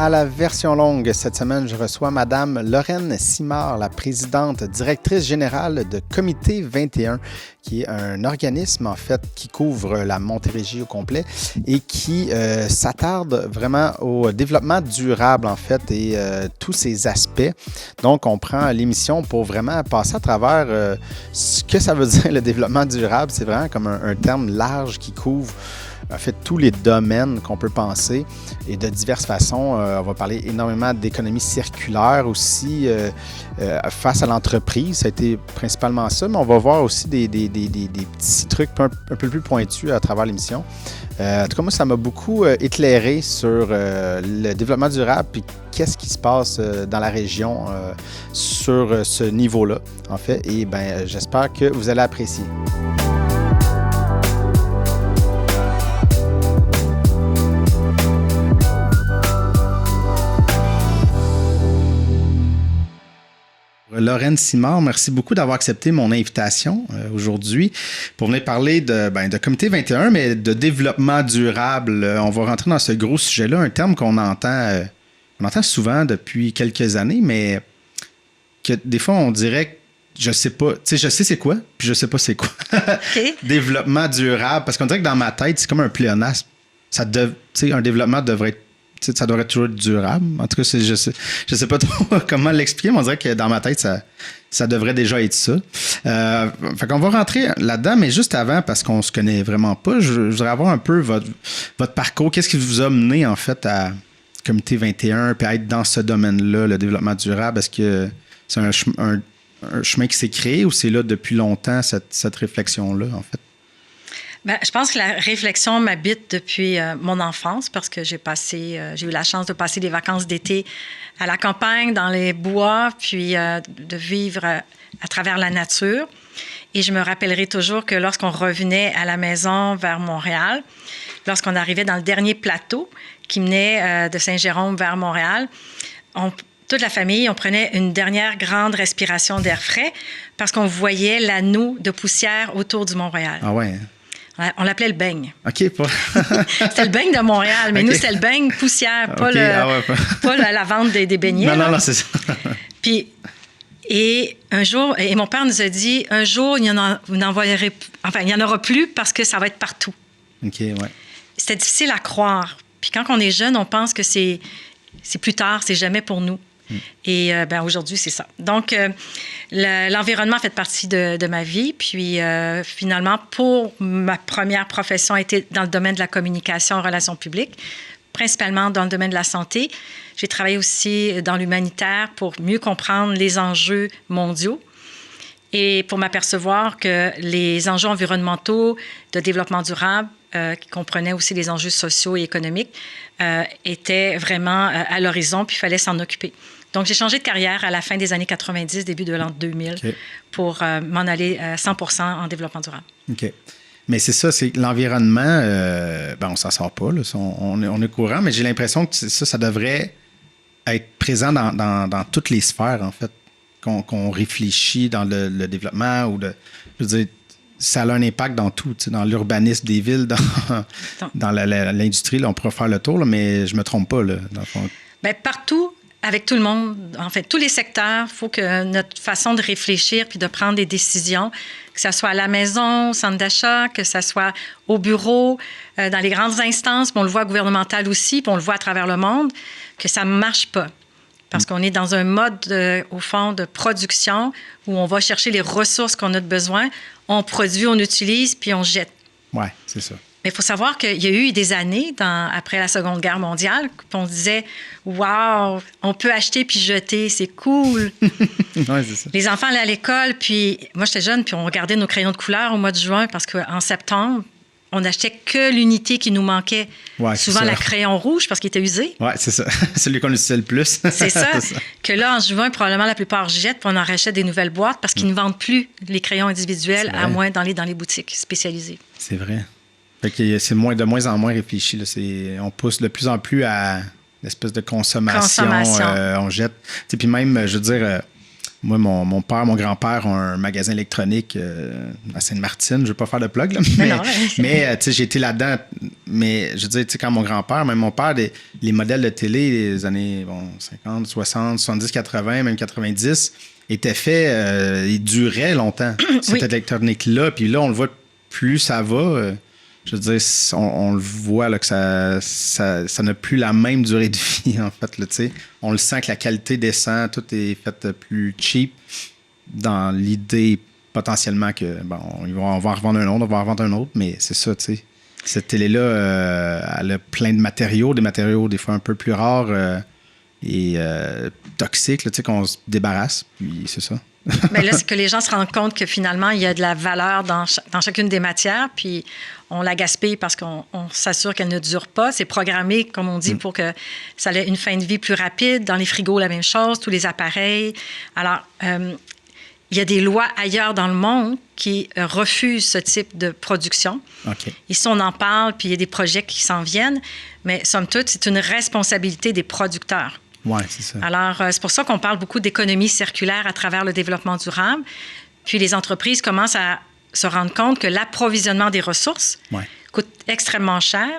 à la version longue. Cette semaine, je reçois Madame Lorraine Simard, la présidente directrice générale de Comité 21, qui est un organisme, en fait, qui couvre la Montérégie au complet et qui s'attarde vraiment au développement durable, en fait, et tous ces aspects. Donc, on prend l'émission pour vraiment passer à travers ce que ça veut dire, le développement durable. C'est vraiment comme un terme large qui couvre en fait tous les domaines qu'on peut penser et de diverses façons. On va parler énormément d'économie circulaire aussi face à l'entreprise. Ça a été principalement ça, mais on va voir aussi des petits trucs un peu plus pointus à travers l'émission. En tout cas, moi, ça m'a beaucoup éclairé sur le développement durable puis qu'est-ce qui se passe dans la région sur ce niveau-là, en fait. Et bien, j'espère que vous allez apprécier. Lorraine Simard, merci beaucoup d'avoir accepté mon invitation aujourd'hui pour venir parler de Comité 21, mais de développement durable. On va rentrer dans ce gros sujet-là, un terme qu'on entend souvent depuis quelques années, mais que des fois, on dirait que je sais pas, tu sais, je sais c'est quoi, puis je sais pas c'est quoi. Okay. Développement durable, parce qu'on dirait que dans ma tête, c'est comme un pléonasme. Un développement devrait être ça devrait toujours être durable. En tout cas, je sais pas trop comment l'expliquer, mais on dirait que dans ma tête, ça devrait déjà être ça. Fait qu'on va rentrer là-dedans, mais juste avant, parce qu'on se connaît vraiment pas, je voudrais avoir un peu votre parcours. Qu'est-ce qui vous a mené, en fait, à Comité 21 puis à être dans ce domaine-là, le développement durable? Est-ce que c'est un chemin qui s'est créé ou c'est là depuis longtemps, cette réflexion-là, en fait? Bien, je pense que la réflexion m'habite depuis mon enfance parce que j'ai eu la chance de passer des vacances d'été à la campagne, dans les bois, puis de vivre à travers la nature. Et je me rappellerai toujours que lorsqu'on revenait à la maison vers Montréal, lorsqu'on arrivait dans le dernier plateau qui menait de Saint-Jérôme vers Montréal, toute la famille, on prenait une dernière grande respiration d'air frais parce qu'on voyait l'anneau de poussière autour du Mont-Royal. Ah ouais. On l'appelait le beigne. OK, pas. C'était le beigne de Montréal, mais nous, c'était le beigne poussière, pas la vente des beignets. Non, c'est ça. Puis, et un jour, et mon père nous a dit, un jour, il y en aura plus parce que ça va être partout. OK, ouais. C'était difficile à croire. Puis quand on est jeune, on pense que c'est plus tard, c'est jamais pour nous. Et aujourd'hui, c'est ça. Donc, l'environnement fait partie de ma vie. Puis, finalement, pour ma première profession, a été dans le domaine de la communication en relations publiques, principalement dans le domaine de la santé. J'ai travaillé aussi dans l'humanitaire pour mieux comprendre les enjeux mondiaux et pour m'apercevoir que les enjeux environnementaux de développement durable, qui comprenaient aussi les enjeux sociaux et économiques, étaient vraiment à l'horizon, puis il fallait s'en occuper. Donc, j'ai changé de carrière à la fin des années 90, début de l'an 2000, okay, pour m'en aller 100% en développement durable. OK. Mais c'est ça, c'est l'environnement, on s'en sort pas, là, on est courant, mais j'ai l'impression que ça devrait être présent dans toutes les sphères, en fait, qu'on réfléchit dans le développement ou je veux dire, ça a un impact dans tout, dans l'urbanisme des villes, dans l'industrie, là, on pourra faire le tour, là, mais je me trompe pas, là, dans le fond. Bien, partout, avec tout le monde, en fait, tous les secteurs, il faut que notre façon de réfléchir puis de prendre des décisions, que ce soit à la maison, au centre d'achat, que ce soit au bureau, dans les grandes instances, puis on le voit gouvernemental aussi, puis on le voit à travers le monde, que ça ne marche pas. Parce qu'on est dans un mode, au fond, de production où on va chercher les ressources qu'on a de besoin, on produit, on utilise, puis on jette. Oui, c'est ça. Mais il faut savoir qu'il y a eu des années, après la Seconde Guerre mondiale, qu'on disait « Wow, on peut acheter puis jeter, c'est cool! » Ouais, c'est ça. Les enfants allaient à l'école, puis moi, j'étais jeune, puis on regardait nos crayons de couleur au mois de juin parce qu'en septembre, on n'achetait que l'unité qui nous manquait. Ouais, souvent, la crayon rouge parce qu'il était usé. Oui, c'est ça. Celui qu'on utilisait le plus. C'est ça. Que là, en juin, probablement, la plupart jettent, puis on en rachète des nouvelles boîtes parce qu'ils ne vendent plus les crayons individuels, à moins dans les boutiques spécialisées. C'est vrai. Fait que c'est de moins en moins réfléchi. Là. On pousse de plus en plus à l'espèce de consommation. On jette. Puis même, je veux dire, moi, mon père, mon grand-père ont un magasin électronique à Sainte-Martine. Je ne veux pas faire de plug, là, mais j'ai été là-dedans Mais je veux dire, tu sais, quand mon grand-père, même mon père, les modèles de télé des années 50, 60, 70, 80, même 90, étaient faits, ils duraient longtemps, cette électronique-là. Puis là, on le voit, plus ça va, je veux dire, on le voit là, que ça n'a plus la même durée de vie, en fait. Là, tu sais. On le sent que la qualité descend, tout est fait plus cheap dans l'idée potentiellement que, bon, on va en revendre un autre, mais c'est ça, tu sais. Cette télé-là, elle a plein de matériaux, des matériaux des fois un peu plus rares et toxiques, là, tu sais, qu'on se débarrasse, puis c'est ça. Bien là, c'est que les gens se rendent compte que finalement, il y a de la valeur dans chacune des matières, puis on la gaspille parce qu'on s'assure qu'elle ne dure pas. C'est programmé, comme on dit, pour que ça ait une fin de vie plus rapide. Dans les frigos, la même chose, tous les appareils. Alors, il y a des lois ailleurs dans le monde qui refusent ce type de production. Okay. Ici, on en parle, puis il y a des projets qui s'en viennent, mais somme toute, c'est une responsabilité des producteurs. Oui, c'est ça. Alors, c'est pour ça qu'on parle beaucoup d'économie circulaire à travers le développement durable. Puis les entreprises commencent à se rendre compte que l'approvisionnement des ressources coûte extrêmement cher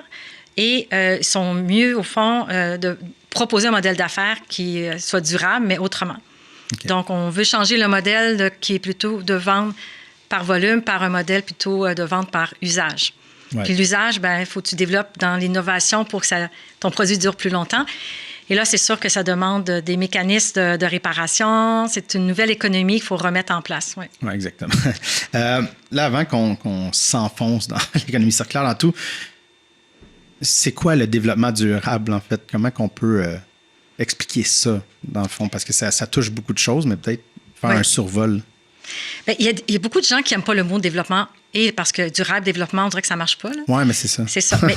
et sont mieux, au fond, de proposer un modèle d'affaires qui soit durable, mais autrement. Okay. Donc, on veut changer le modèle qui est plutôt de vente par volume, par un modèle plutôt de vente par usage. Ouais. Puis l'usage, bien, il faut que tu développes dans l'innovation pour que ton produit dure plus longtemps. Et là, c'est sûr que ça demande des mécanismes de réparation. C'est une nouvelle économie qu'il faut remettre en place. Oui, ouais, exactement. Là, avant qu'on s'enfonce dans l'économie circulaire, dans tout, c'est quoi le développement durable, en fait? Comment qu'on peut expliquer ça, dans le fond? Parce que ça touche beaucoup de choses, mais peut-être faire un survol. Bien, il y a beaucoup de gens qui n'aiment pas le mot développement, et parce que durable, développement, on dirait que ça ne marche pas. Oui, mais c'est ça. C'est ça. Mais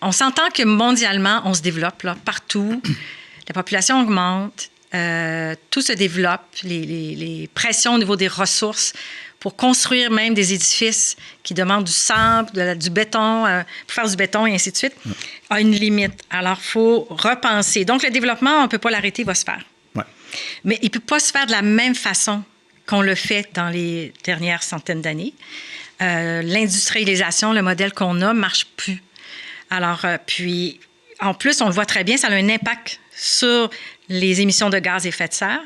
on s'entend que mondialement, on se développe là, partout. La population augmente, tout se développe, les pressions au niveau des ressources pour construire même des édifices qui demandent du sable, du béton, pour faire du béton et ainsi de suite, a une limite. Alors, il faut repenser. Donc, le développement, on ne peut pas l'arrêter, il va se faire. Ouais. Mais il ne peut pas se faire de la même façon qu'on le fait dans les dernières centaines d'années. L'industrialisation, le modèle qu'on a, ne marche plus. Alors, puis, en plus, on le voit très bien, ça a un impact sur les émissions de gaz à effet de serre.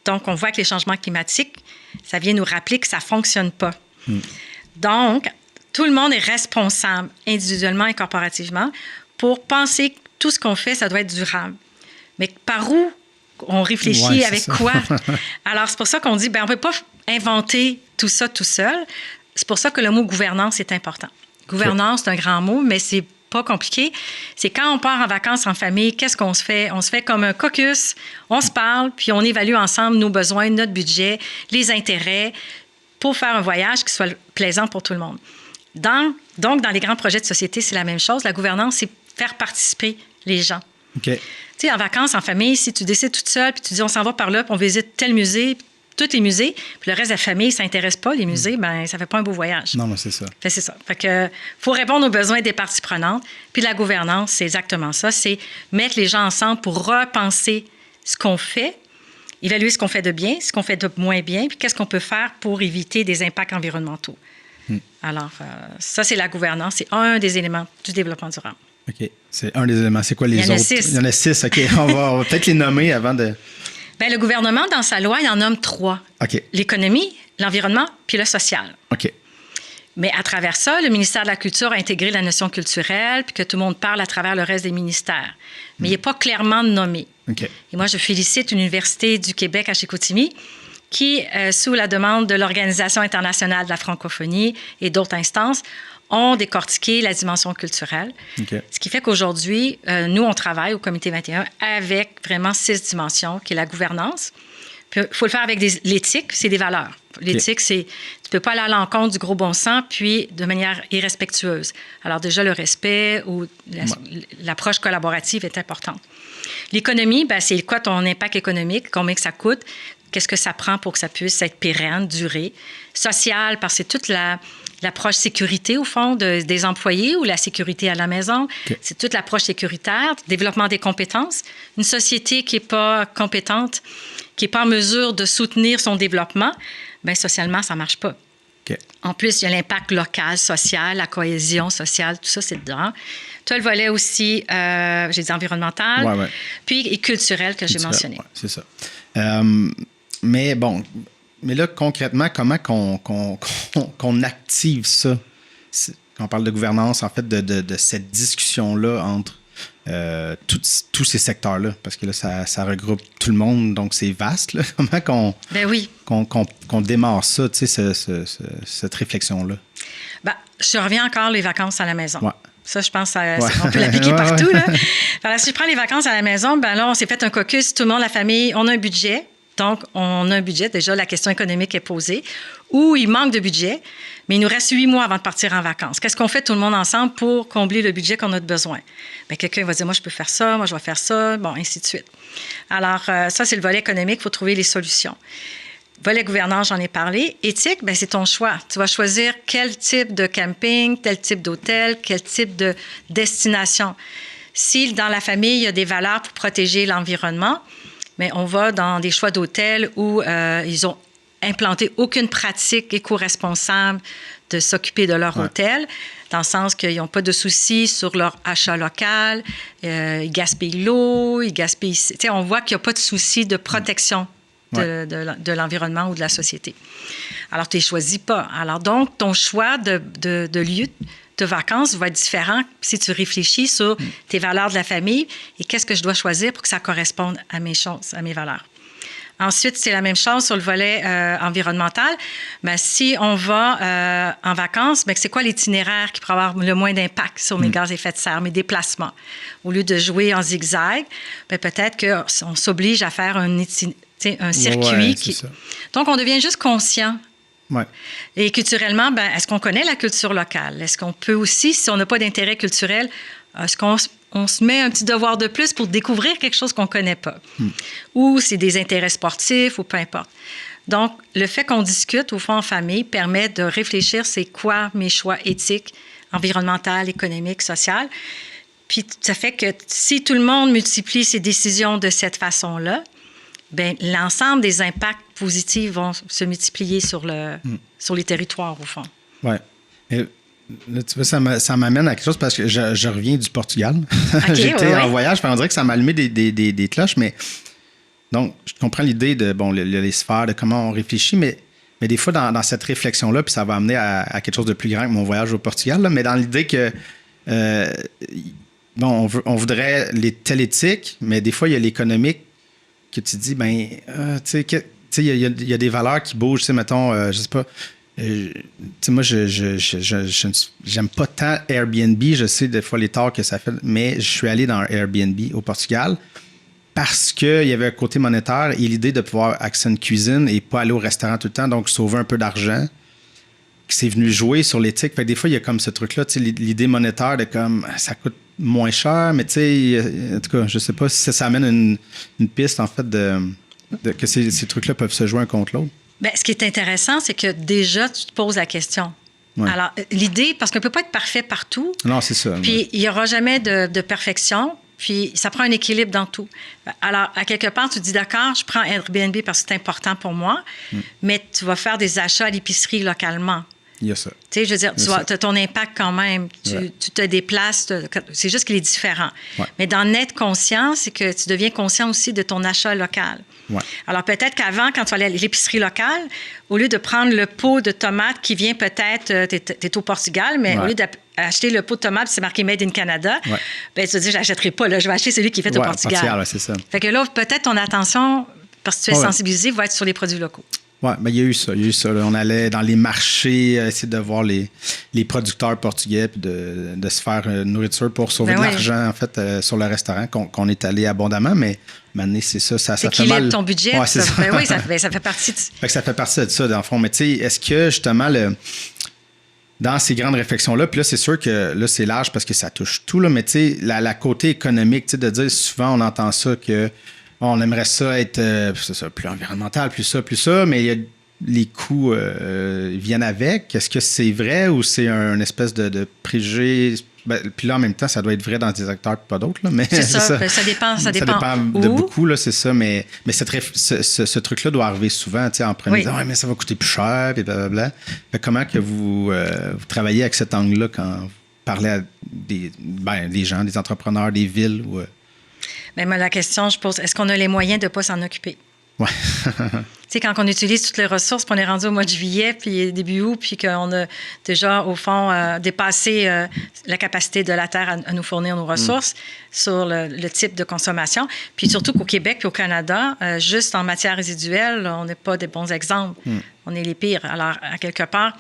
Donc, on voit que les changements climatiques, ça vient nous rappeler que ça ne fonctionne pas. Donc, tout le monde est responsable, individuellement et corporativement, pour penser que tout ce qu'on fait, ça doit être durable. Mais par où on réfléchit, avec quoi? Alors, c'est pour ça qu'on dit, bien, on ne peut pas inventer tout ça tout seul. C'est pour ça que le mot gouvernance est important. Gouvernance, c'est un grand mot, mais c'est pas compliqué. C'est quand on part en vacances en famille, qu'est-ce qu'on se fait? On se fait comme un caucus, on se parle, puis on évalue ensemble nos besoins, notre budget, les intérêts, pour faire un voyage qui soit plaisant pour tout le monde. Donc, dans les grands projets de société, c'est la même chose. La gouvernance, c'est faire participer les gens. OK. Tu sais, en vacances, en famille, si tu décides toute seule, puis tu dis, on s'en va par là, puis on visite tel musée, tous les musées, puis le reste de la famille ne s'intéresse pas, les musées, bien, ça ne fait pas un beau voyage. Non, mais c'est ça. Fait, c'est ça. Fait que faut répondre aux besoins des parties prenantes. Puis la gouvernance, c'est exactement ça. C'est mettre les gens ensemble pour repenser ce qu'on fait, évaluer ce qu'on fait de bien, ce qu'on fait de moins bien, puis qu'est-ce qu'on peut faire pour éviter des impacts environnementaux. Alors, ça, c'est la gouvernance. C'est un des éléments du développement durable. OK. C'est un des éléments. C'est quoi les autres? Il y en a 6. OK. On va peut-être les nommer avant de... Bien, le gouvernement, dans sa loi, il en nomme 3. OK. L'économie, l'environnement, puis le social. OK. Mais à travers ça, le ministère de la Culture a intégré la notion culturelle, puis que tout le monde parle à travers le reste des ministères. Mais il n'est pas clairement nommé. OK. Et moi, je félicite l'Université du Québec à Chicoutimi, qui, sous la demande de l'Organisation internationale de la francophonie et d'autres instances, ont décortiqué la dimension culturelle. Okay. Ce qui fait qu'aujourd'hui, nous, on travaille au Comité 21 avec vraiment 6 dimensions, qui est la gouvernance. Il faut le faire avec l'éthique, c'est des valeurs. L'éthique, c'est... Tu ne peux pas aller à l'encontre du gros bon sens, puis de manière irrespectueuse. Alors déjà, le respect ou l'approche collaborative est importante. L'économie, bien, c'est quoi ton impact économique, combien que ça coûte, qu'est-ce que ça prend pour que ça puisse être pérenne, durer. Social, parce que c'est toute l'approche sécurité, au fond, des employés ou la sécurité à la maison. Okay. C'est toute l'approche sécuritaire, développement des compétences. Une société qui n'est pas compétente, qui n'est pas en mesure de soutenir son développement, bien, socialement, ça ne marche pas. OK. En plus, il y a l'impact local, social, la cohésion sociale, tout ça, c'est dedans. Tu as le volet aussi, j'ai dit environnemental, puis et culturel que j'ai mentionné. Ouais, c'est ça. Mais bon, mais là, concrètement, comment qu'on active ça? Quand on parle de gouvernance, en fait, de cette discussion-là entre tous ces secteurs-là, parce que là, ça regroupe tout le monde, donc c'est vaste. Là. Comment qu'on démarre ça, tu sais, cette réflexion-là? Ben, je reviens encore les vacances à la maison. Ouais. Ça, je pense qu'on peut l'appliquer partout. Là. Alors, si je prends les vacances à la maison, ben là, on s'est fait un caucus, tout le monde, la famille, on a un budget. Donc, on a un budget. Déjà, la question économique est posée. Ou il manque de budget, mais il nous reste 8 mois avant de partir en vacances. Qu'est-ce qu'on fait tout le monde ensemble pour combler le budget qu'on a de besoin? Bien, quelqu'un va dire, moi, je peux faire ça, moi, je vais faire ça, bon, ainsi de suite. Alors, ça, c'est le volet économique. Il faut trouver les solutions. Volet gouvernance, j'en ai parlé. Éthique, bien, c'est ton choix. Tu vas choisir quel type de camping, tel type d'hôtel, quel type de destination. Si dans la famille, il y a des valeurs pour protéger l'environnement, mais on va dans des choix d'hôtels où ils ont implanté aucune pratique éco-responsable de s'occuper de leur hôtel, dans le sens qu'ils n'ont pas de soucis sur leur achat local, ils gaspillent l'eau, ils gaspillent... Tu sais, on voit qu'il n'y a pas de souci de protection de l'environnement ou de la société. Alors, tu ne les choisis pas. Alors, donc, ton choix de lieu de vacances va être différent si tu réfléchis sur tes valeurs de la famille et qu'est-ce que je dois choisir pour que ça corresponde à mes choses, à mes valeurs. Ensuite, c'est la même chose sur le volet environnemental. Bien, si on va en vacances, bien, c'est quoi l'itinéraire qui pourrait avoir le moins d'impact sur mes gaz à effet de serre, mes déplacements? Au lieu de jouer en zigzag, bien, peut-être qu'on s'oblige à faire un circuit. Donc, on devient juste conscient. Ouais. Et culturellement, ben, est-ce qu'on connaît la culture locale? Est-ce qu'on peut aussi, si on n'a pas d'intérêt culturel, est-ce qu'on se met un petit devoir de plus pour découvrir quelque chose qu'on ne connaît pas? Ou c'est des intérêts sportifs ou peu importe. Donc, le fait qu'on discute, au fond, en famille, permet de réfléchir c'est quoi mes choix éthiques, environnementaux, économiques, sociaux. Puis, ça fait que si tout le monde multiplie ses décisions de cette façon-là, bien, l'ensemble des impacts positifs vont se multiplier sur les territoires, au fond. Oui. Là, tu vois, ça m'amène à quelque chose parce que je reviens du Portugal. Okay, J'étais en voyage, on dirait que ça m'a allumé des cloches, mais donc, je comprends l'idée de, bon, les sphères, de comment on réfléchit, mais des fois, dans cette réflexion-là, puis ça va amener à quelque chose de plus grand que mon voyage au Portugal, là, mais dans l'idée que, bon, on voudrait telle éthique, mais des fois, il y a l'économique que tu dis, ben, tu sais, il y a des valeurs qui bougent, tu sais, mettons, je sais pas, tu sais, moi, j'aime pas tant Airbnb, je sais des fois les torts que ça fait, mais je suis allé dans Airbnb au Portugal parce qu'il y avait un côté monétaire et l'idée de pouvoir accéder à une cuisine et pas aller au restaurant tout le temps, donc sauver un peu d'argent, qui s'est venu jouer sur l'éthique. Fait que des fois, il y a comme ce truc-là, tu sais, l'idée monétaire de comme, ça coûte moins cher, mais tu sais, en tout cas, je sais pas si ça amène une piste, en fait, que ces trucs-là peuvent se jouer un contre l'autre. Bien, ce qui est intéressant, c'est que déjà, tu te poses la question. Ouais. Alors, l'idée, parce qu'on ne peut pas être parfait partout. Non, c'est ça. Puis, il n'y aura jamais de perfection. Puis, ça prend un équilibre dans tout. Alors, à quelque part, tu te dis, d'accord, je prends Airbnb parce que c'est important pour moi, mais tu vas faire des achats à l'épicerie localement. Il y a ça. Tu sais, je veux dire, tu as ton impact quand même. Tu te déplaces. C'est juste qu'il est différent. Ouais. Mais d'en être conscient, c'est que tu deviens conscient aussi de ton achat local. Ouais. Alors, peut-être qu'avant, quand tu allais à l'épicerie locale, au lieu de prendre le pot de tomates qui vient peut-être, tu es au Portugal, mais au lieu d'acheter le pot de tomates, c'est marqué Made in Canada, ben, tu te dis, je n'achèterai pas, là, je vais acheter celui qui est fait au Portugal. C'est ça. Fait que là, peut-être ton attention, parce que tu es sensibilisé, va être sur les produits locaux. Oui, mais il y a eu ça. Là. On allait dans les marchés essayer de voir les producteurs portugais puis de se faire nourriture pour sauver de l'argent, en fait, sur le restaurant qu'on est allé abondamment. Mais maintenant, c'est ça. Ça fait mal. Ton budget. Ouais, c'est ça. Ben oui, ça fait partie de... Fait que ça fait partie de ça, dans le fond. Mais tu sais, est-ce que, justement, dans ces grandes réflexions-là, puis là, c'est sûr que là, c'est large parce que ça touche tout, là, mais tu sais, la côté économique, tu sais, de dire souvent, on entend ça que on aimerait ça être plus environnemental, plus ça, mais les coûts viennent avec. Est-ce que c'est vrai ou c'est un espèce de préjugé Puis là, en même temps, ça doit être vrai dans des acteurs et pas d'autres. Là, mais c'est ça. Ça dépend de beaucoup, là, c'est ça. Mais ce truc-là doit arriver souvent, en prenant disant, mais ça va coûter plus cher, et blablabla. Comment que vous travaillez avec cet angle-là quand vous parlez à des gens, des entrepreneurs, des villes? Ou, Bien, moi, la question, je pose, est-ce qu'on a les moyens de ne pas s'en occuper? Oui. Tu sais, quand on utilise toutes les ressources, puis on est rendu au mois de juillet, puis début août, puis qu'on a déjà, au fond, dépassé la capacité de la Terre à nous fournir nos ressources sur le type de consommation. Puis surtout qu'au Québec puis au Canada, juste en matière résiduelle, on n'est pas des bons exemples. On est les pires. Alors, à quelque part,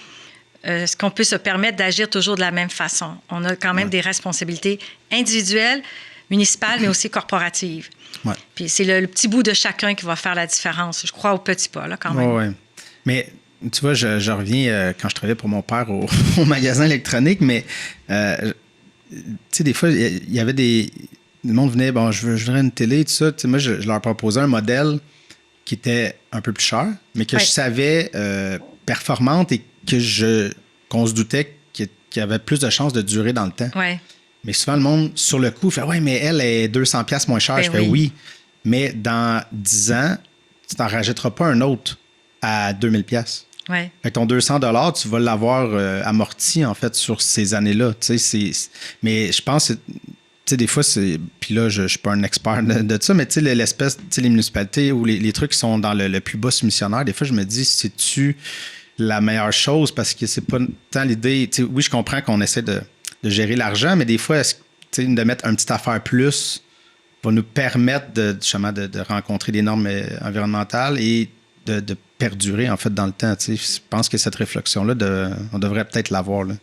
est-ce qu'on peut se permettre d'agir toujours de la même façon? On a quand même des responsabilités individuelles, municipales, mais aussi corporatives. Ouais. Puis c'est le petit bout de chacun qui va faire la différence. Je crois au petit pas, là, quand même. Oui. Mais tu vois, je reviens quand je travaillais pour mon père au magasin électronique, mais tu sais, des fois, il y avait le monde venait, bon, je voudrais une télé, tout ça. Tu sais, moi, je leur proposais un modèle qui était un peu plus cher, mais que je savais performante et qu'on se doutait qu'il y avait plus de chances de durer dans le temps. Oui. Mais souvent, le monde, sur le coup, fait « Ouais, mais elle est 200$ moins chère. » Je fais « Oui. » Mais dans 10 ans, tu t'en rajouteras pas un autre à 2000$. Ouais. Fait que ton 200$, tu vas l'avoir amorti, en fait, sur ces années-là. Mais je pense, tu sais, des fois, puis là, je suis pas un expert de ça, mais tu sais, l'espèce, tu sais, les municipalités ou les trucs qui sont dans le plus bas soumissionnaire, des fois, je me dis, c'est-tu la meilleure chose? Parce que c'est pas tant l'idée. Tu sais, oui, je comprends qu'on essaie de gérer l'argent, mais des fois, de mettre une petite affaire plus va nous permettre justement de rencontrer des normes environnementales et de perdurer, en fait, dans le temps. Je pense que cette réflexion-là, on devrait peut-être l'avoir. Là.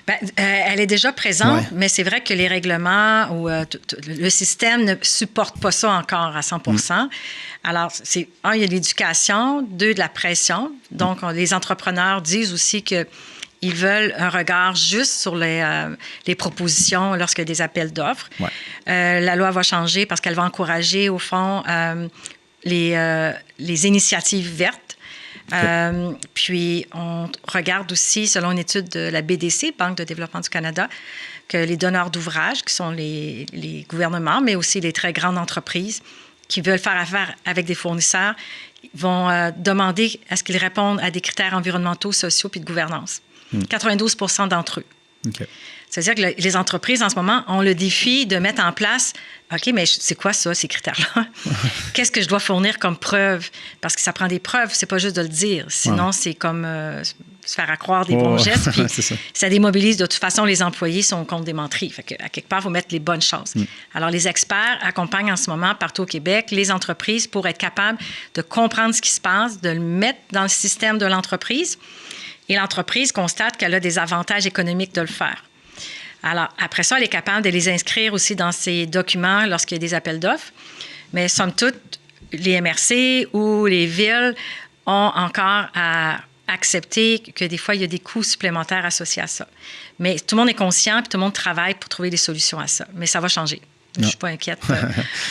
Bien, elle est déjà présente, mais c'est vrai que les règlements ou le système ne supporte pas ça encore à 100%. Alors, il y a de l'éducation, 2, de la pression. Donc, les entrepreneurs disent aussi que ils veulent un regard juste sur les propositions lorsqu'il y a des appels d'offres. Ouais. La loi va changer parce qu'elle va encourager, au fond, les initiatives vertes. Puis, on regarde aussi, selon une étude de la BDC, Banque de développement du Canada, que les donneurs d'ouvrages, qui sont les gouvernements, mais aussi les très grandes entreprises qui veulent faire affaire avec des fournisseurs, vont demander à ce qu'ils répondent à des critères environnementaux, sociaux puis de gouvernance. 92% d'entre eux. Okay. C'est-à-dire que les entreprises, en ce moment, ont le défi de mettre en place « OK, mais c'est quoi ça, ces critères-là? Qu'est-ce que je dois fournir comme preuve? » Parce que ça prend des preuves, c'est pas juste de le dire. Sinon, c'est comme se faire accroire des bons gestes. Puis ça démobilise. De toute façon, les employés sont contre des menteries. Fait qu'à quelque part, il faut mettre les bonnes choses. Alors, les experts accompagnent en ce moment, partout au Québec, les entreprises pour être capables de comprendre ce qui se passe, de le mettre dans le système de l'entreprise. Et l'entreprise constate qu'elle a des avantages économiques de le faire. Alors, après ça, elle est capable de les inscrire aussi dans ses documents lorsqu'il y a des appels d'offres. Mais somme toute, les MRC ou les villes ont encore à accepter que des fois, il y a des coûts supplémentaires associés à ça. Mais tout le monde est conscient et tout le monde travaille pour trouver des solutions à ça. Mais ça va changer. Je ne suis pas inquiète.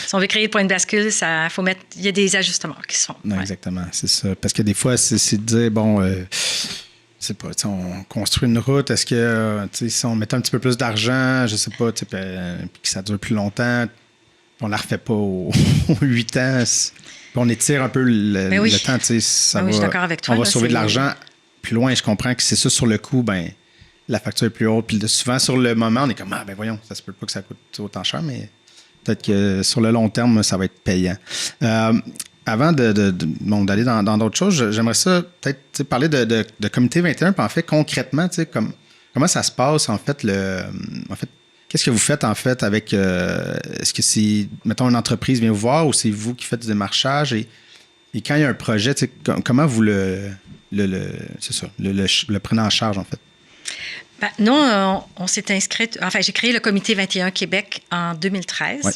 Si on veut créer le point de bascule, il y a des ajustements qui se font. Non, exactement, c'est ça. Parce que des fois, c'est de dire, bon... c'est pas, on construit une route, est-ce que si on mettait un petit peu plus d'argent, je sais pas, puis que ça dure plus longtemps, on la refait pas aux 8 ans, puis on étire un peu le temps, ça va, je suis d'accord avec toi, on va sauver de l'argent plus loin. Je comprends que c'est ça sur le coup, la facture est plus haute, puis souvent sur le moment, on est comme, voyons, ça se peut pas que ça coûte autant cher, mais peut-être que sur le long terme, ça va être payant. Avant d'aller dans d'autres choses, j'aimerais ça peut-être parler de Comité 21, puis en fait, concrètement, comment ça se passe, en fait, qu'est-ce que vous faites, en fait, avec, est-ce que c'est, mettons, une entreprise vient vous voir ou c'est vous qui faites du démarchage et quand il y a un projet, comment vous le prenez en charge, en fait? Nous, on s'est inscrit, j'ai créé le Comité 21 Québec en 2013. Ouais.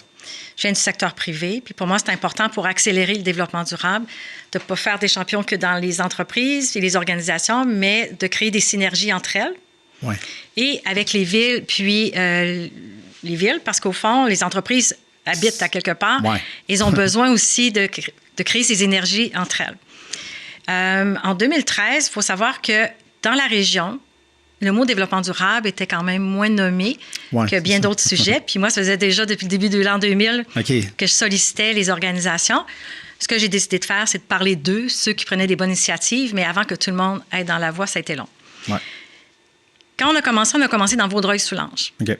Je viens du secteur privé. Puis pour moi, c'est important pour accélérer le développement durable de ne pas faire des champions que dans les entreprises et les organisations, mais de créer des synergies entre elles. Ouais. Et avec les villes, puis les villes, parce qu'au fond, les entreprises habitent à quelque part. Ouais. Ils ont besoin aussi de créer ces énergies entre elles. En 2013, il faut savoir que dans la région, le mot développement durable était quand même moins nommé que bien d'autres sujets. Puis moi, ça faisait déjà depuis le début de l'an 2000 que je sollicitais les organisations. Ce que j'ai décidé de faire, c'est de parler d'eux, ceux qui prenaient des bonnes initiatives, mais avant que tout le monde aille dans la voie, ça a été long. Ouais. Quand on a commencé dans Vaudreuil-Soulanges. OK.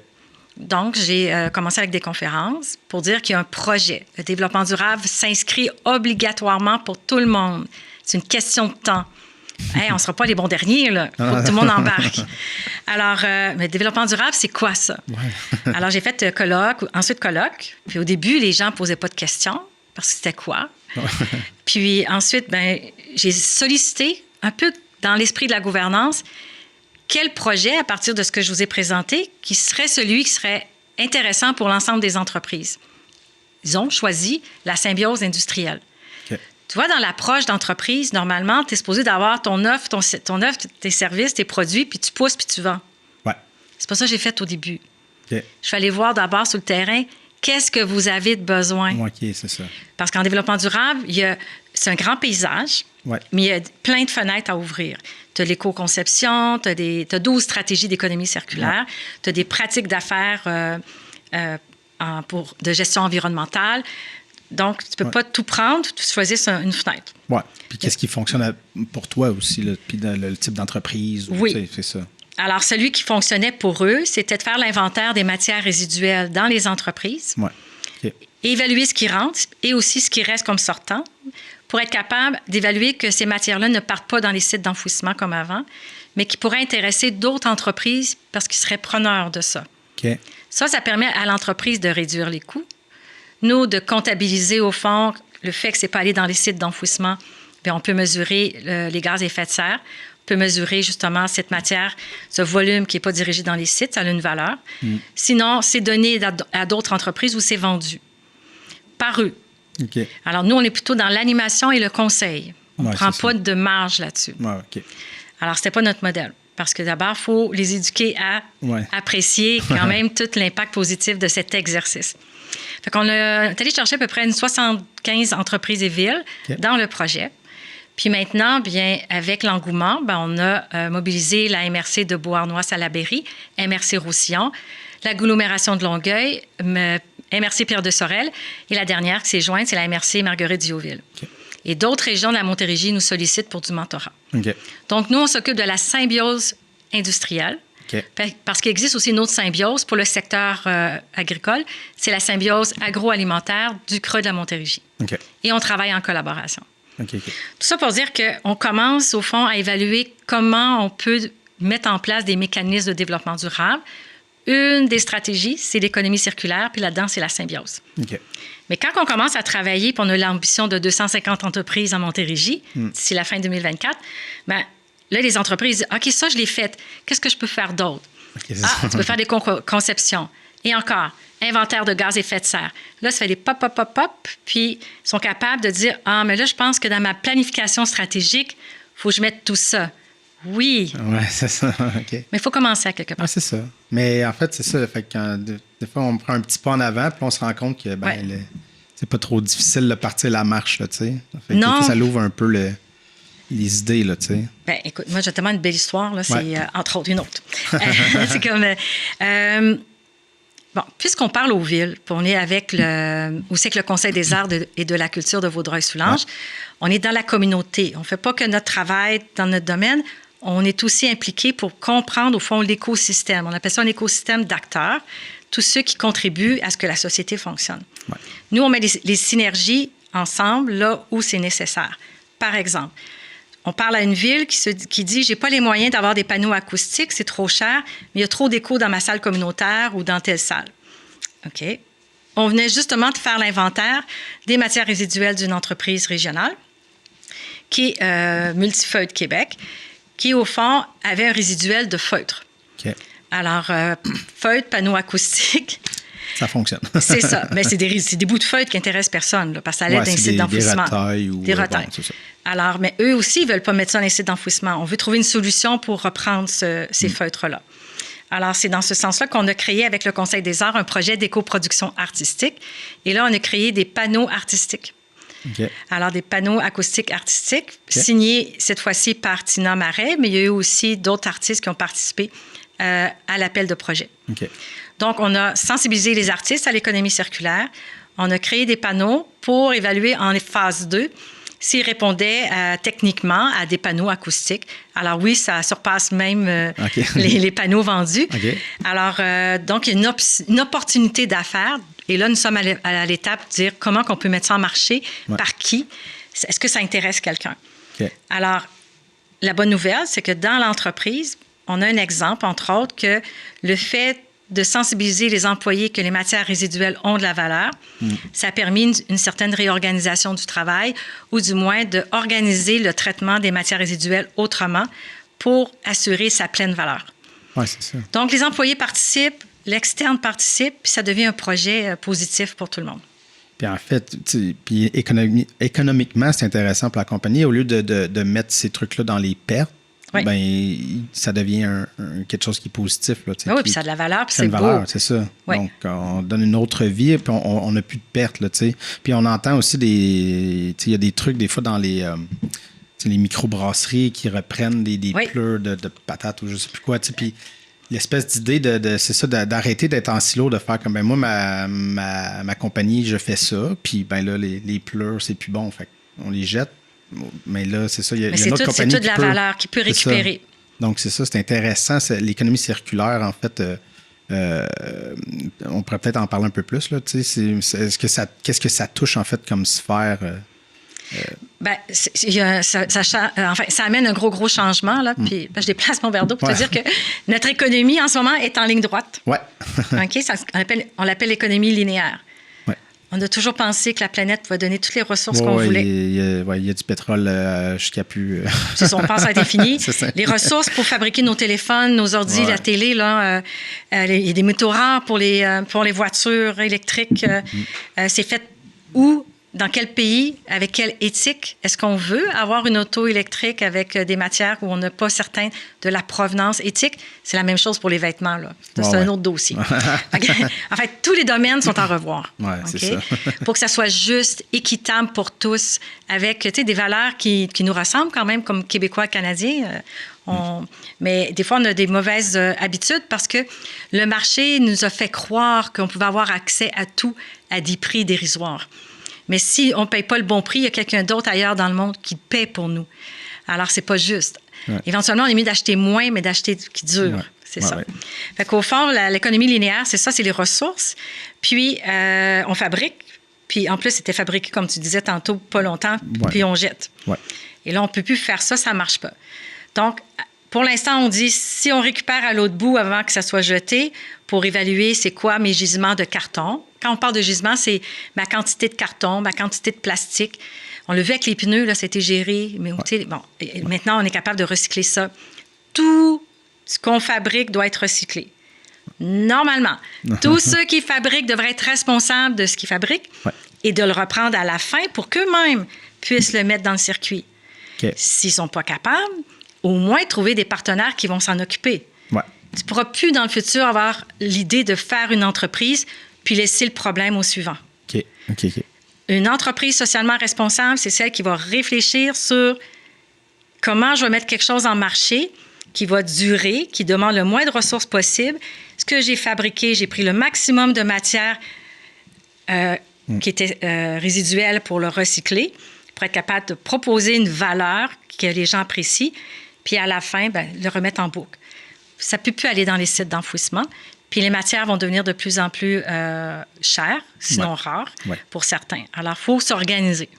Donc, j'ai commencé avec des conférences pour dire qu'il y a un projet. Le développement durable s'inscrit obligatoirement pour tout le monde. C'est une question de temps. Hey, on ne sera pas les bons derniers, là. Il faut que tout le monde embarque. Alors, mais développement durable, c'est quoi ça? Ouais. Alors, j'ai fait colloque, ensuite colloque. Puis au début, les gens ne posaient pas de questions parce que c'était quoi? Ouais. Puis ensuite, j'ai sollicité un peu dans l'esprit de la gouvernance quel projet, à partir de ce que je vous ai présenté, qui serait celui qui serait intéressant pour l'ensemble des entreprises. Ils ont choisi la symbiose industrielle. Okay. Tu vois, dans l'approche d'entreprise, normalement, tu es supposé d'avoir ton offre, tes services, tes produits, puis tu pousses, puis tu vends. Ouais. C'est pas ça que j'ai fait au début. Okay. Je suis allée voir d'abord sur le terrain, qu'est-ce que vous avez de besoin? OK, c'est ça. Parce qu'en développement durable, c'est un grand paysage, mais il y a plein de fenêtres à ouvrir. Tu as l'éco-conception, tu as 12 stratégies d'économie circulaire, tu as des pratiques d'affaires de gestion environnementale. Donc, tu ne peux pas tout prendre, tu choisis une fenêtre. Oui. Puis qu'est-ce qui fonctionne pour toi aussi, puis le type d'entreprise? Oui. C'est ça. Alors, celui qui fonctionnait pour eux, c'était de faire l'inventaire des matières résiduelles dans les entreprises, évaluer ce qui rentre et aussi ce qui reste comme sortant, pour être capable d'évaluer que ces matières-là ne partent pas dans les sites d'enfouissement comme avant, mais qui pourraient intéresser d'autres entreprises parce qu'ils seraient preneurs de ça. Okay. Ça permet à l'entreprise de réduire les coûts. Nous, de comptabiliser, au fond, le fait que ce n'est pas allé dans les sites d'enfouissement. Bien, on peut mesurer les gaz à effet de serre. On peut mesurer, justement, cette matière, ce volume qui n'est pas dirigé dans les sites, ça a une valeur. Sinon, c'est donné à d'autres entreprises où c'est vendu par eux. Okay. Alors, nous, on est plutôt dans l'animation et le conseil. On ne prend pas de marge là-dessus. Ouais, okay. Alors, ce n'était pas notre modèle. Parce que d'abord, il faut les éduquer à apprécier quand même tout l'impact positif de cet exercice. Fait qu'on est allé chercher à peu près une 75 entreprises et villes dans le projet. Puis maintenant, bien, avec l'engouement, on a mobilisé la MRC de Beauharnois-Salaberry, MRC Roussillon, l'agglomération de Longueuil, MRC Pierre de Sorel, et la dernière qui s'est jointe, c'est la MRC Marguerite-Diouville. Okay. Et d'autres régions de la Montérégie nous sollicitent pour du mentorat. Okay. Donc, nous, on s'occupe de la symbiose industrielle, parce qu'il existe aussi une autre symbiose pour le secteur agricole, c'est la symbiose agroalimentaire du Creux de la Montérégie. Okay. Et on travaille en collaboration. Okay. Tout ça pour dire qu'on commence, au fond, à évaluer comment on peut mettre en place des mécanismes de développement durable. Une des stratégies, c'est l'économie circulaire, puis là-dedans, c'est la symbiose. Okay. Mais quand on commence à travailler, puis on a l'ambition de 250 entreprises en Montérégie, d'ici la fin 2024, bien, là, les entreprises disent « OK, ça, je l'ai fait. Qu'est-ce que je peux faire d'autre? Okay, tu peux faire des conceptions. Et encore, inventaire de gaz à effet de serre. Là, ça fait des pop, pop, pop, pop, puis ils sont capables de dire « Ah, mais là, je pense que dans ma planification stratégique, il faut que je mette tout ça. » Oui. Oui, c'est ça. Okay. Mais il faut commencer à quelque part. Ah, c'est ça. Mais en fait, c'est ça. Fait que des fois, on prend un petit pas en avant, puis on se rend compte que c'est pas trop difficile de partir la marche, tu sais. Non. Ça l'ouvre un peu les idées, là, tu sais. Bien, écoute, moi, j'ai tellement une belle histoire, là. C'est, entre autres, une autre. C'est comme... bon, puisqu'on parle aux villes, puis on est avec où c'est que le Conseil des arts et de la culture de Vaudreuil-Soulanges, on est dans la communauté. On ne fait pas que notre travail dans notre domaine, on est aussi impliqué pour comprendre, au fond, l'écosystème. On appelle ça un écosystème d'acteurs, tous ceux qui contribuent à ce que la société fonctionne. Ouais. Nous, on met les synergies ensemble là où c'est nécessaire. Par exemple, on parle à une ville qui dit « J'ai pas les moyens d'avoir des panneaux acoustiques, c'est trop cher, mais il y a trop d'écho dans ma salle communautaire ou dans telle salle. » OK. On venait justement de faire l'inventaire des matières résiduelles d'une entreprise régionale qui est Multifeuille de Québec, qui, au fond, avait un résiduel de feutre. Okay. Alors, feutre, panneaux acoustiques... Ça fonctionne. C'est ça. Mais c'est des bouts de feutre qui intéressent personne, là, parce que ça l'aide d'un site d'enfouissement. Des retailles. Des retailles. Bon, alors, mais eux aussi, ils ne veulent pas mettre ça dans les sites d'enfouissement. On veut trouver une solution pour reprendre ces feutres-là. Alors, c'est dans ce sens-là qu'on a créé avec le Conseil des arts un projet d'éco-production artistique. Et là, on a créé des panneaux artistiques. Okay. Alors, des panneaux acoustiques artistiques, signés cette fois-ci par Tina Marais, mais il y a eu aussi d'autres artistes qui ont participé à l'appel de projet. Okay. Donc, on a sensibilisé les artistes à l'économie circulaire. On a créé des panneaux pour évaluer en phase 2 s'ils répondaient techniquement à des panneaux acoustiques. Alors oui, ça surpasse même les panneaux vendus. Okay. Alors, donc, il y a une opportunité d'affaires. Et là, nous sommes à l'étape de dire comment on peut mettre ça en marché, par qui, est-ce que ça intéresse quelqu'un. Okay. Alors, la bonne nouvelle, c'est que dans l'entreprise, on a un exemple, entre autres, que le fait de sensibiliser les employés que les matières résiduelles ont de la valeur, ça a permis une certaine réorganisation du travail ou du moins d'organiser le traitement des matières résiduelles autrement pour assurer sa pleine valeur. Oui, c'est ça. Donc, les employés participent, l'externe participe, puis ça devient un projet positif pour tout le monde. Puis en fait, puis économiquement, c'est intéressant pour la compagnie. Au lieu de mettre ces trucs-là dans les pertes, ben, ça devient quelque chose qui est positif. Là, oui, puis ça a de la valeur, puis c'est beau. C'est ça. Oui. Donc, on donne une autre vie, puis on n'a plus de pertes. Là, puis on entend aussi il y a des trucs, des fois, dans les microbrasseries qui reprennent des pleurs de patates ou je ne sais plus quoi. Puis l'espèce d'idée c'est ça, d'arrêter d'être en silo, de faire comme, ben moi, ma compagnie, je fais ça, puis ben là, les pleurs, c'est plus bon. Fait on les jette. Mais là, c'est ça, il y a une autre compagnie c'est toute la valeur qui peut récupérer. Donc, c'est ça, c'est intéressant. L'économie circulaire, en fait, on pourrait peut-être en parler un peu plus. Là, qu'est-ce que ça touche, en fait, comme sphère? Bien, ça amène un gros changement. Là, puis, je déplace mon verre d'eau pour te dire que notre économie, en ce moment, est en ligne droite. Oui. OK? On l'appelle l'économie linéaire. On a toujours pensé que la planète va donner toutes les ressources qu'on voulait. Il y a du pétrole jusqu'à plus. C'est ça, on pense à l'infini. Les ressources pour fabriquer nos téléphones, nos ordi, la télé, là, il y a des métaux rares pour les voitures électriques. C'est fait où? Dans quel pays? Avec quelle éthique? Est-ce qu'on veut avoir une auto électrique avec des matières où on n'a pas certain de la provenance éthique? C'est la même chose pour les vêtements. Là. C'est un autre dossier. En fait, tous les domaines sont à revoir. C'est ça. Pour que ça soit juste, équitable pour tous, avec des valeurs qui nous ressemblent quand même comme Québécois, Canadiens. Mais des fois, on a des mauvaises habitudes parce que le marché nous a fait croire qu'on pouvait avoir accès à tout à des prix dérisoires. Mais si on ne paye pas le bon prix, il y a quelqu'un d'autre ailleurs dans le monde qui paie pour nous. Alors, c'est pas juste. Éventuellement, on est mieux d'acheter moins, mais d'acheter qui dure. C'est ça. Fait qu'au fond, l'économie linéaire, c'est ça, c'est les ressources. Puis, on fabrique. Puis, en plus, c'était fabriqué, comme tu disais tantôt, pas longtemps, puis on jette. Et là, on ne peut plus faire ça, ça ne marche pas. Donc, pour l'instant, on dit, si on récupère à l'autre bout avant que ça soit jeté, pour évaluer c'est quoi mes gisements de carton. Quand on parle de gisement, c'est ma quantité de carton, ma quantité de plastique. On l'a vu avec les pneus, là, c'était géré. Mais maintenant, on est capable de recycler ça. Tout ce qu'on fabrique doit être recyclé. Normalement, tous ceux qui fabriquent devraient être responsables de ce qu'ils fabriquent et de le reprendre à la fin pour qu'eux-mêmes puissent le mettre dans le circuit. S'ils ne sont pas capables, au moins trouver des partenaires qui vont s'en occuper. Tu ne pourras plus, dans le futur, avoir l'idée de faire une entreprise puis laisser le problème au suivant. Une entreprise socialement responsable, c'est celle qui va réfléchir sur comment je vais mettre quelque chose en marché qui va durer, qui demande le moins de ressources possible. Ce que j'ai fabriqué, j'ai pris le maximum de matière qui était résiduelle pour le recycler, pour être capable de proposer une valeur que les gens apprécient, puis à la fin, le remettre en boucle. Ça ne peut plus aller dans les sites d'enfouissement. Puis les matières vont devenir de plus en plus chères, sinon rares, pour certains. Alors, il faut s'organiser.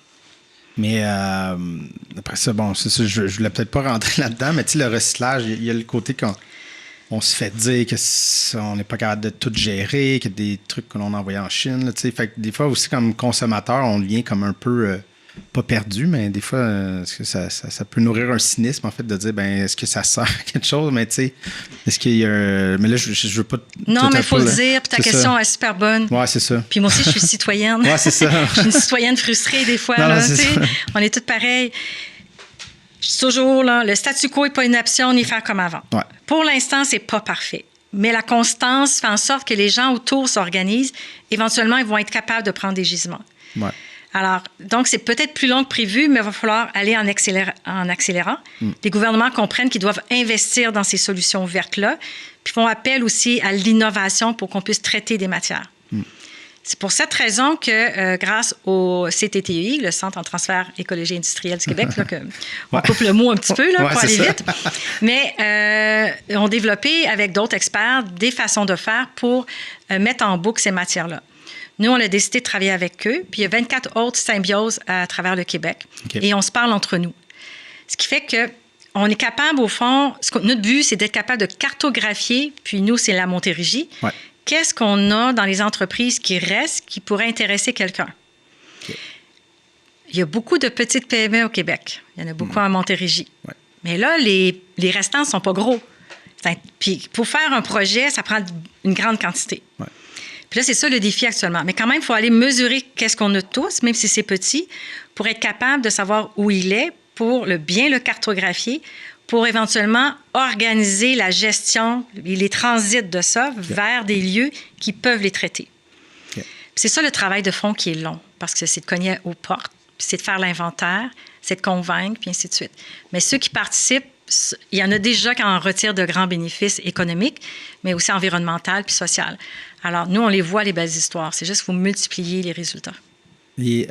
Mais après ça, bon, c'est ça, je ne voulais peut-être pas rentrer là-dedans, mais tu sais, le recyclage, il y a le côté qu'on se fait dire qu'on n'est pas capable de tout gérer, qu'il y a des trucs que l'on a envoyés en Chine. Là, fait que des fois aussi, comme consommateur, on devient comme un peu... pas perdu, mais des fois, ça peut nourrir un cynisme, en fait, de dire, est-ce que ça sert à quelque chose? Mais tu sais, est-ce qu'il y a... Mais là, je veux pas... Non, mais il faut le dire, puis ta question est super bonne. Oui, c'est ça. Puis moi aussi, je suis citoyenne. Oui, c'est ça. Je suis une citoyenne frustrée, des fois. Non, on est toutes pareilles. Je suis toujours là, le statu quo n'est pas une option, ni faire comme avant. Pour l'instant, c'est pas parfait. Mais la constance fait en sorte que les gens autour s'organisent. Éventuellement, ils vont être capables de prendre des gisements. Alors, donc, c'est peut-être plus long que prévu, mais il va falloir aller en accélérant. Les gouvernements comprennent qu'ils doivent investir dans ces solutions vertes-là, puis font appel aussi à l'innovation pour qu'on puisse traiter des matières. C'est pour cette raison que, grâce au CTTI, le Centre en transfert écologie industrielle du Québec, là, on coupe le mot un petit peu là, pour aller vite, mais ont développé avec d'autres experts des façons de faire pour mettre en boucle ces matières-là. Nous, on a décidé de travailler avec eux, puis il y a 24 autres symbioses à travers le Québec, et on se parle entre nous. Ce qui fait que on est capable, au fond, notre but, c'est d'être capable de cartographier, puis nous, c'est la Montérégie. Ouais. Qu'est-ce qu'on a dans les entreprises qui restent, qui pourrait intéresser quelqu'un? Okay. Il y a beaucoup de petites PME au Québec. Il y en a beaucoup en Montérégie. Ouais. Mais là, les restants ne sont pas gros. Puis pour faire un projet, ça prend une grande quantité. Ouais. Puis là, c'est ça le défi actuellement. Mais quand même, il faut aller mesurer qu'est-ce qu'on a tous, même si c'est petit, pour être capable de savoir où il est, pour bien le cartographier, pour éventuellement organiser la gestion et les transits de ça vers des lieux qui peuvent les traiter. C'est ça le travail de fond qui est long, parce que c'est de cogner aux portes, puis c'est de faire l'inventaire, c'est de convaincre, puis ainsi de suite. Mais ceux qui participent, il y en a déjà qui en retirent de grands bénéfices économiques, mais aussi environnementaux puis sociaux. Alors, nous, on les voit, les belles histoires. C'est juste qu'il faut multiplier les résultats. Et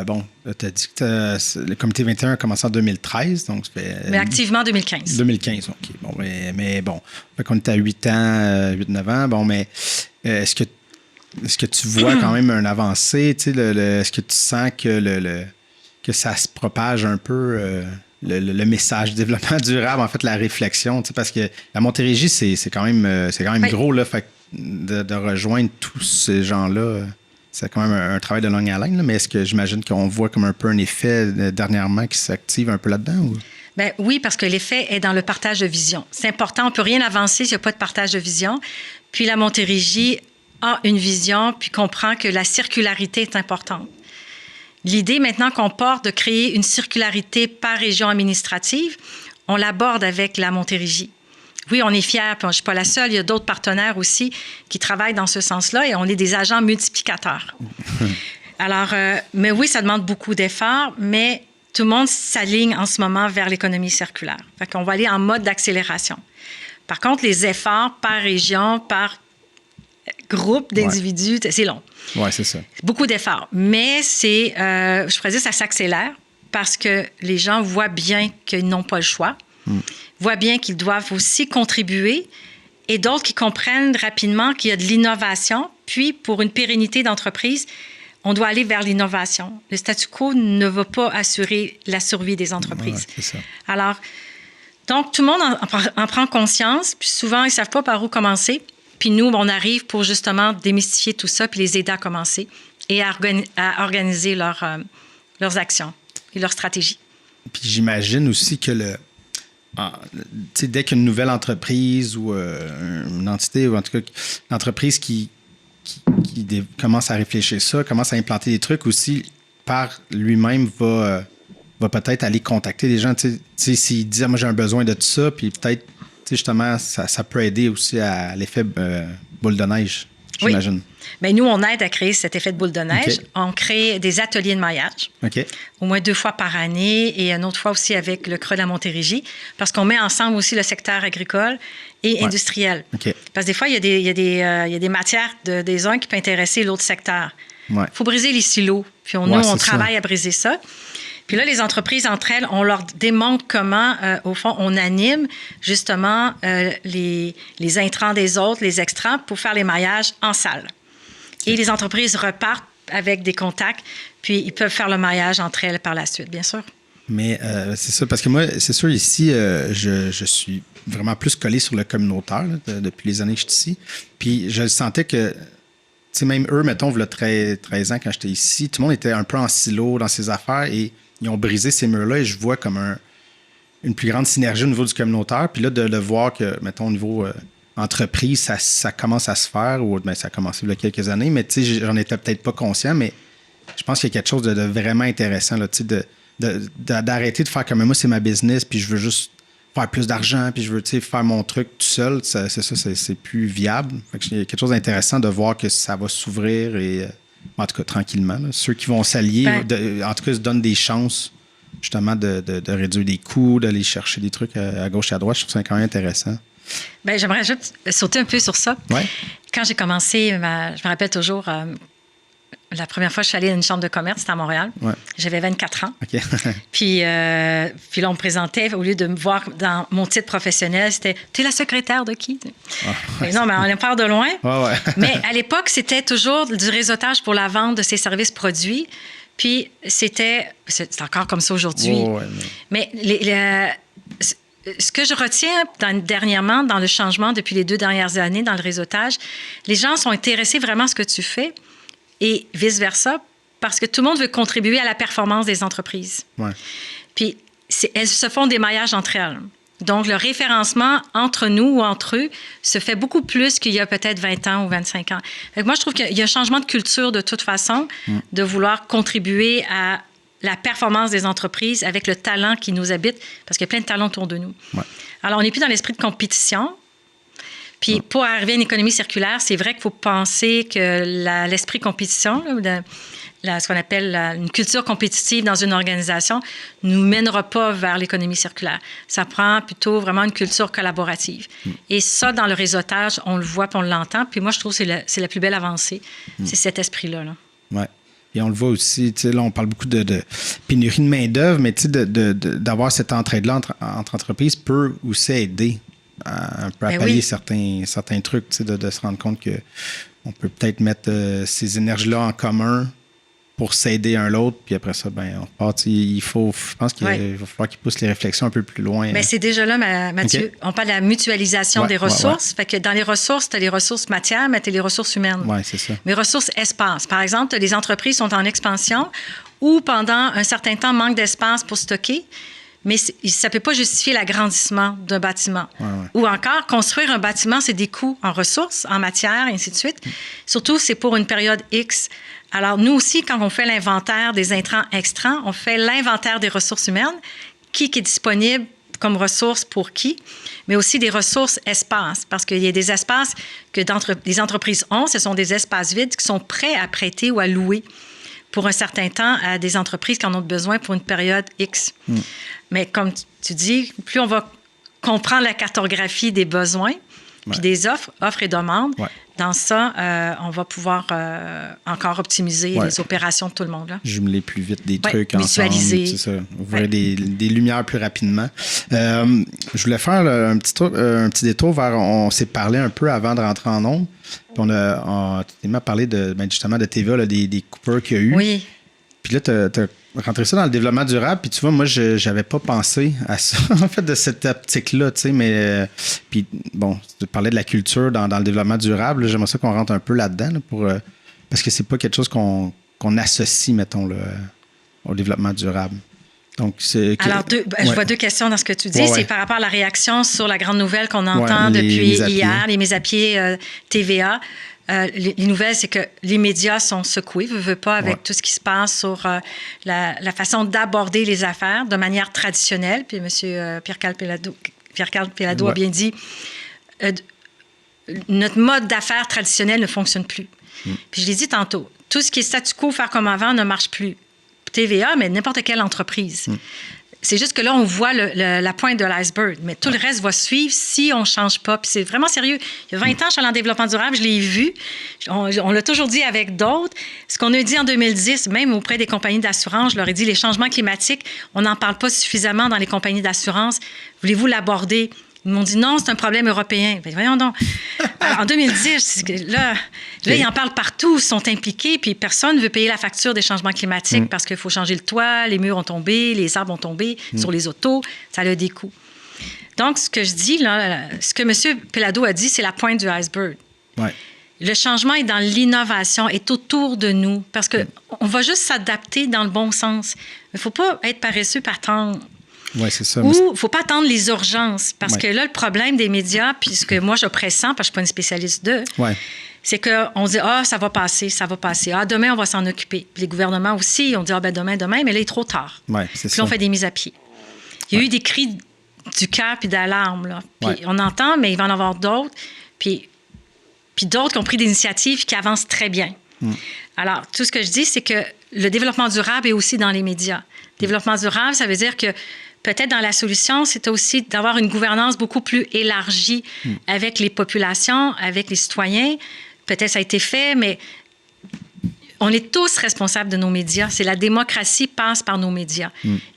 bon, tu as dit que le comité 21 a commencé en 2013, donc ça fait... Mais activement 2015. 2015, OK. Bon, mais bon, fait qu'on est à 8 ans, 8-9 ans. Bon, mais est-ce que tu vois quand même un avancé? Tu sais, est-ce que tu sens que, que ça se propage un peu, le message du développement durable, en fait, la réflexion? Tu sais, parce que la Montérégie, c'est quand même oui. Gros, là. Fait de rejoindre tous ces gens-là... C'est quand même un travail de longue haleine, mais est-ce que j'imagine qu'on voit comme un peu un effet dernièrement qui s'active un peu là-dedans? Ou? Bien, oui, parce que l'effet est dans le partage de vision. C'est important, on ne peut rien avancer s'il n'y a pas de partage de vision. Puis la Montérégie a une vision, puis comprend que la circularité est importante. L'idée maintenant qu'on porte de créer une circularité par région administrative, on l'aborde avec la Montérégie. Oui, on est fiers, puis je ne suis pas la seule. Il y a d'autres partenaires aussi qui travaillent dans ce sens-là et on est des agents multiplicateurs. Alors, mais oui, ça demande beaucoup d'efforts, mais tout le monde s'aligne en ce moment vers l'économie circulaire. Fait qu'on va aller en mode d'accélération. Par contre, les efforts par région, par groupe d'individus, c'est long. Oui, c'est ça. Beaucoup d'efforts. Mais je pourrais dire, ça s'accélère parce que les gens voient bien qu'ils n'ont pas le choix. Voient bien qu'ils doivent aussi contribuer et d'autres qui comprennent rapidement qu'il y a de l'innovation. Puis, pour une pérennité d'entreprise, on doit aller vers l'innovation. Le statu quo ne va pas assurer la survie des entreprises. Ouais, c'est ça. Alors, donc, tout le monde en prend conscience. Puis souvent, ils ne savent pas par où commencer. Puis nous, on arrive pour justement démystifier tout ça puis les aider à commencer et à organiser leurs actions et leurs stratégies. Puis j'imagine aussi que dès qu'une nouvelle entreprise ou une entité, ou en tout cas une entreprise qui commence à réfléchir ça, commence à implanter des trucs aussi, par lui-même va peut-être aller contacter des gens. S'il dit « moi j'ai un besoin de tout ça », puis peut-être justement ça peut aider aussi à l'effet boule de neige, j'imagine. Oui. Bien, nous, on aide à créer cet effet de boule de neige. Okay. On crée des ateliers de maillage, au moins 2 fois par année et une autre fois aussi avec le Creux de la Montérégie, parce qu'on met ensemble aussi le secteur agricole et industriel. Okay. Parce que des fois, il y a des matières des uns qui peuvent intéresser l'autre secteur. Il faut briser les silos. Puis nous, on travaille à briser ça. Puis là, les entreprises, entre elles, on leur démontre comment, au fond, on anime justement les intrants des autres, les extrants, pour faire les maillages en salle. Et les entreprises repartent avec des contacts, puis ils peuvent faire le maillage entre elles par la suite, bien sûr. Mais c'est ça, parce que moi, c'est sûr, ici, je suis vraiment plus collé sur le communautaire là, depuis les années que je suis ici. Puis je sentais que, tu sais, même eux, mettons, il y a 13 ans quand j'étais ici, tout le monde était un peu en silo dans ses affaires et ils ont brisé ces murs-là et je vois comme une plus grande synergie au niveau du communautaire. Puis là, de le voir que, mettons, au niveau entreprise, ça commence à se faire, ou bien ça a commencé il y a quelques années, mais tu sais, j'en étais peut-être pas conscient, mais je pense qu'il y a quelque chose de vraiment intéressant, là, tu sais, d'arrêter de faire comme moi, c'est ma business, puis je veux juste faire plus d'argent, puis je veux, tu sais, faire mon truc tout seul. C'est plus viable. Fait que il y a quelque chose d'intéressant de voir que ça va s'ouvrir et En tout cas, tranquillement. Là. Ceux qui vont s'allier, en tout cas, se donnent des chances justement de réduire des coûts, d'aller chercher des trucs à gauche et à droite. Je trouve ça quand même intéressant. Bien, j'aimerais juste sauter un peu sur ça. Ouais. Quand j'ai commencé, je me rappelle toujours, la première fois que je suis allée à une chambre de commerce, c'était à Montréal. Ouais. J'avais 24 ans. OK. puis là, on me présentait, au lieu de me voir dans mon titre professionnel, c'était « Tu es la secrétaire de qui? » Non, mais on part de loin. Ouais. Mais à l'époque, c'était toujours du réseautage pour la vente de ces services produits. Puis c'est encore comme ça aujourd'hui. Mais ce que je retiens dernièrement dans le changement depuis les 2 dernières années dans le réseautage, les gens sont intéressés vraiment à ce que tu fais et vice-versa parce que tout le monde veut contribuer à la performance des entreprises. Ouais. Puis elles se font des maillages entre elles. Donc, le référencement entre nous ou entre eux se fait beaucoup plus qu'il y a peut-être 20 ans ou 25 ans. Donc, moi, je trouve qu'il y a un changement de culture de toute façon, de vouloir contribuer à la performance des entreprises avec le talent qui nous habite, parce qu'il y a plein de talents autour de nous. Ouais. Alors, on n'est plus dans l'esprit de compétition. Puis, pour arriver à une économie circulaire, c'est vrai qu'il faut penser que l'esprit compétition, ce qu'on appelle une culture compétitive dans une organisation, ne nous mènera pas vers l'économie circulaire. Ça prend plutôt vraiment une culture collaborative. Et ça, dans le réseautage, on le voit puis on l'entend. Puis moi, je trouve que c'est la plus belle avancée. C'est cet esprit-là. Là. Oui. Et on le voit aussi, tu sais, là, on parle beaucoup de pénurie de main-d'œuvre, mais tu sais, d'avoir cette entraide-là entre entreprises peut aussi aider un peu à pallier certains trucs, tu sais, de se rendre compte qu'on peut peut-être mettre ces énergies-là en commun pour s'aider un l'autre, puis après ça, ben on repart. Je pense qu'il va falloir qu'ils poussent les réflexions un peu plus loin. Bien, c'est déjà là, Mathieu. Okay. On parle de la mutualisation des ressources. Fait que dans les ressources, tu as les ressources matières, mais tu as les ressources humaines. Oui, c'est ça. Mais ressources espace. Par exemple, les entreprises sont en expansion ou pendant un certain temps manquent d'espace pour stocker, mais ça ne peut pas justifier l'agrandissement d'un bâtiment. Ou encore, construire un bâtiment, c'est des coûts en ressources, en matières, et ainsi de suite. Surtout, c'est pour une période X. Alors, nous aussi, quand on fait l'inventaire des intrants extrants, on fait l'inventaire des ressources humaines, qui est disponible comme ressource pour qui, mais aussi des ressources espaces, parce qu'il y a des espaces que les entreprises ont, ce sont des espaces vides qui sont prêts à prêter ou à louer pour un certain temps à des entreprises qui en ont besoin pour une période X. Mais comme tu dis, plus on va comprendre la cartographie des besoins, puis des offres et demandes, dans ça, on va pouvoir encore optimiser les opérations de tout le monde. Là. Jumeler plus vite des trucs ensemble. Mutualiser. C'est ça. Ouvrir des lumières plus rapidement. Je voulais faire un petit détour vers... On s'est parlé un peu avant de rentrer en ondes. Puis tu m'as parlé justement de TVA, là, des coupures qu'il y a eu. Oui. Puis là, tu as rentré ça dans le développement durable. Puis tu vois, moi, je n'avais pas pensé à ça, en fait, de cette optique-là, tu sais. Mais, puis bon, tu parlais de la culture dans le développement durable. Là, j'aimerais ça qu'on rentre un peu là-dedans, là, parce que c'est pas quelque chose qu'on associe, mettons, là, au développement durable. Donc, alors, je vois 2 questions dans ce que tu dis. C'est par rapport à la réaction sur la grande nouvelle qu'on entend depuis hier, les mises à pied TVA. Les nouvelles, c'est que les médias sont secoués, veut pas, avec tout ce qui se passe sur la façon d'aborder les affaires de manière traditionnelle. Puis M. Pierre-Carl Péladeau a bien dit, notre mode d'affaires traditionnel ne fonctionne plus. Puis je l'ai dit tantôt, tout ce qui est statu quo, faire comme avant, ne marche plus. TVA, mais n'importe quelle entreprise. C'est juste que là, on voit la pointe de l'iceberg, mais tout le reste va suivre si on ne change pas. Puis c'est vraiment sérieux. Il y a 20 ans, je suis allée en développement durable, je l'ai vu. On l'a toujours dit avec d'autres. Ce qu'on a dit en 2010, même auprès des compagnies d'assurance, je leur ai dit, les changements climatiques, on n'en parle pas suffisamment dans les compagnies d'assurance. Voulez-vous l'aborder? Ils m'ont dit non, c'est un problème européen. Bien, voyons donc. Alors, en 2010, là, ils en parlent partout, ils sont impliqués, puis personne ne veut payer la facture des changements climatiques parce qu'il faut changer le toit, les murs ont tombé, les arbres ont tombé sur les autos, ça a des coûts. Donc, ce que je dis, là, ce que M. Péladeau a dit, c'est la pointe du iceberg. Ouais. Le changement est dans l'innovation, est autour de nous, parce qu'on va juste s'adapter dans le bon sens. Il ne faut pas être paresseux par attendre. Oui, c'est ça. Ou il ne faut pas attendre les urgences. Parce que là, le problème des médias, puis ce que moi, je pressens, parce que je ne suis pas une spécialiste d'eux, c'est qu'on dit, ça va passer, ça va passer. Demain, on va s'en occuper. Puis les gouvernements aussi, on dit, demain, mais là, il est trop tard. Ouais, c'est puis là, on fait des mises à pied. Il y a eu des cris du cœur puis d'alarme. Là. Puis on entend, mais il va en avoir d'autres. Puis d'autres qui ont pris des initiatives qui avancent très bien. Alors, tout ce que je dis, c'est que le développement durable est aussi dans les médias. Développement durable, ça veut dire que peut-être dans la solution, c'est aussi d'avoir une gouvernance beaucoup plus élargie avec les populations, avec les citoyens. Peut-être ça a été fait, mais on est tous responsables de nos médias. C'est la démocratie passe par nos médias.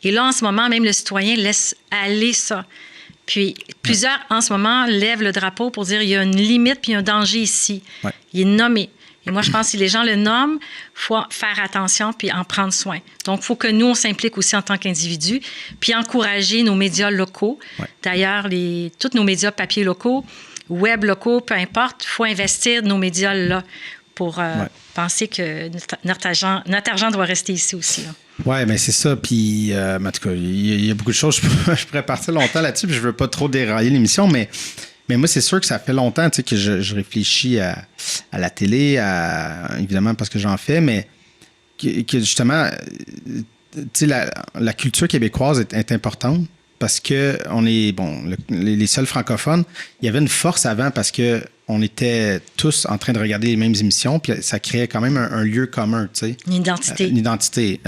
Et là, en ce moment, même le citoyen laisse aller ça. Puis plusieurs, en ce moment, lèvent le drapeau pour dire il y a une limite puis il y a un danger ici. Ouais. Il est nommé. Et moi, je pense que si les gens le nomment, il faut faire attention puis en prendre soin. Donc, il faut que nous, on s'implique aussi en tant qu'individus puis encourager nos médias locaux. Ouais. D'ailleurs, tous nos médias papier locaux, web locaux, peu importe, il faut investir nos médias là pour penser que notre argent doit rester ici aussi. Oui, mais c'est ça. Puis, en tout cas, il y a beaucoup de choses. Je pourrais partir longtemps là-dessus, puis je ne veux pas trop dérailler l'émission, mais moi, c'est sûr que ça fait longtemps que je réfléchis à la télé, évidemment parce que j'en fais, mais que justement, la culture québécoise est importante parce qu'on est, les seuls francophones. Il y avait une force avant parce que on était tous en train de regarder les mêmes émissions, puis ça créait quand même un lieu commun, tu sais. Une identité. Une identité.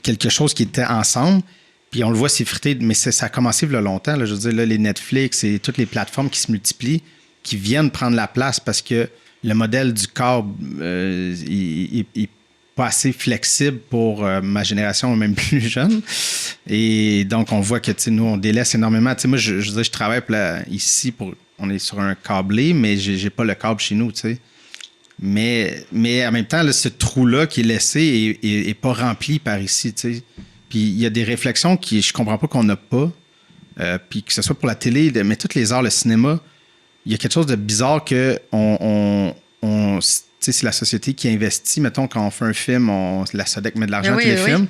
Quelque chose qui était ensemble. Puis on le voit s'effriter, mais ça a commencé il y a longtemps. Là, je veux dire, là, les Netflix et toutes les plateformes qui se multiplient, qui viennent prendre la place parce que le modèle du câble est pas assez flexible pour ma génération, même plus jeune. Et donc, on voit que nous, on délaisse énormément. Moi, je veux dire, je travaille ici on est sur un câblé, mais j'ai pas le câble chez nous, tu sais. Mais en même temps, là, ce trou-là qui est laissé est pas rempli par ici, tu sais. Puis il y a des réflexions que je comprends pas qu'on n'a pas. Puis que ce soit pour la télé, mais tous les arts, le cinéma, il y a quelque chose de bizarre que c'est la société qui investit. Mettons, quand on fait un film, la SODEC met de l'argent dans les films.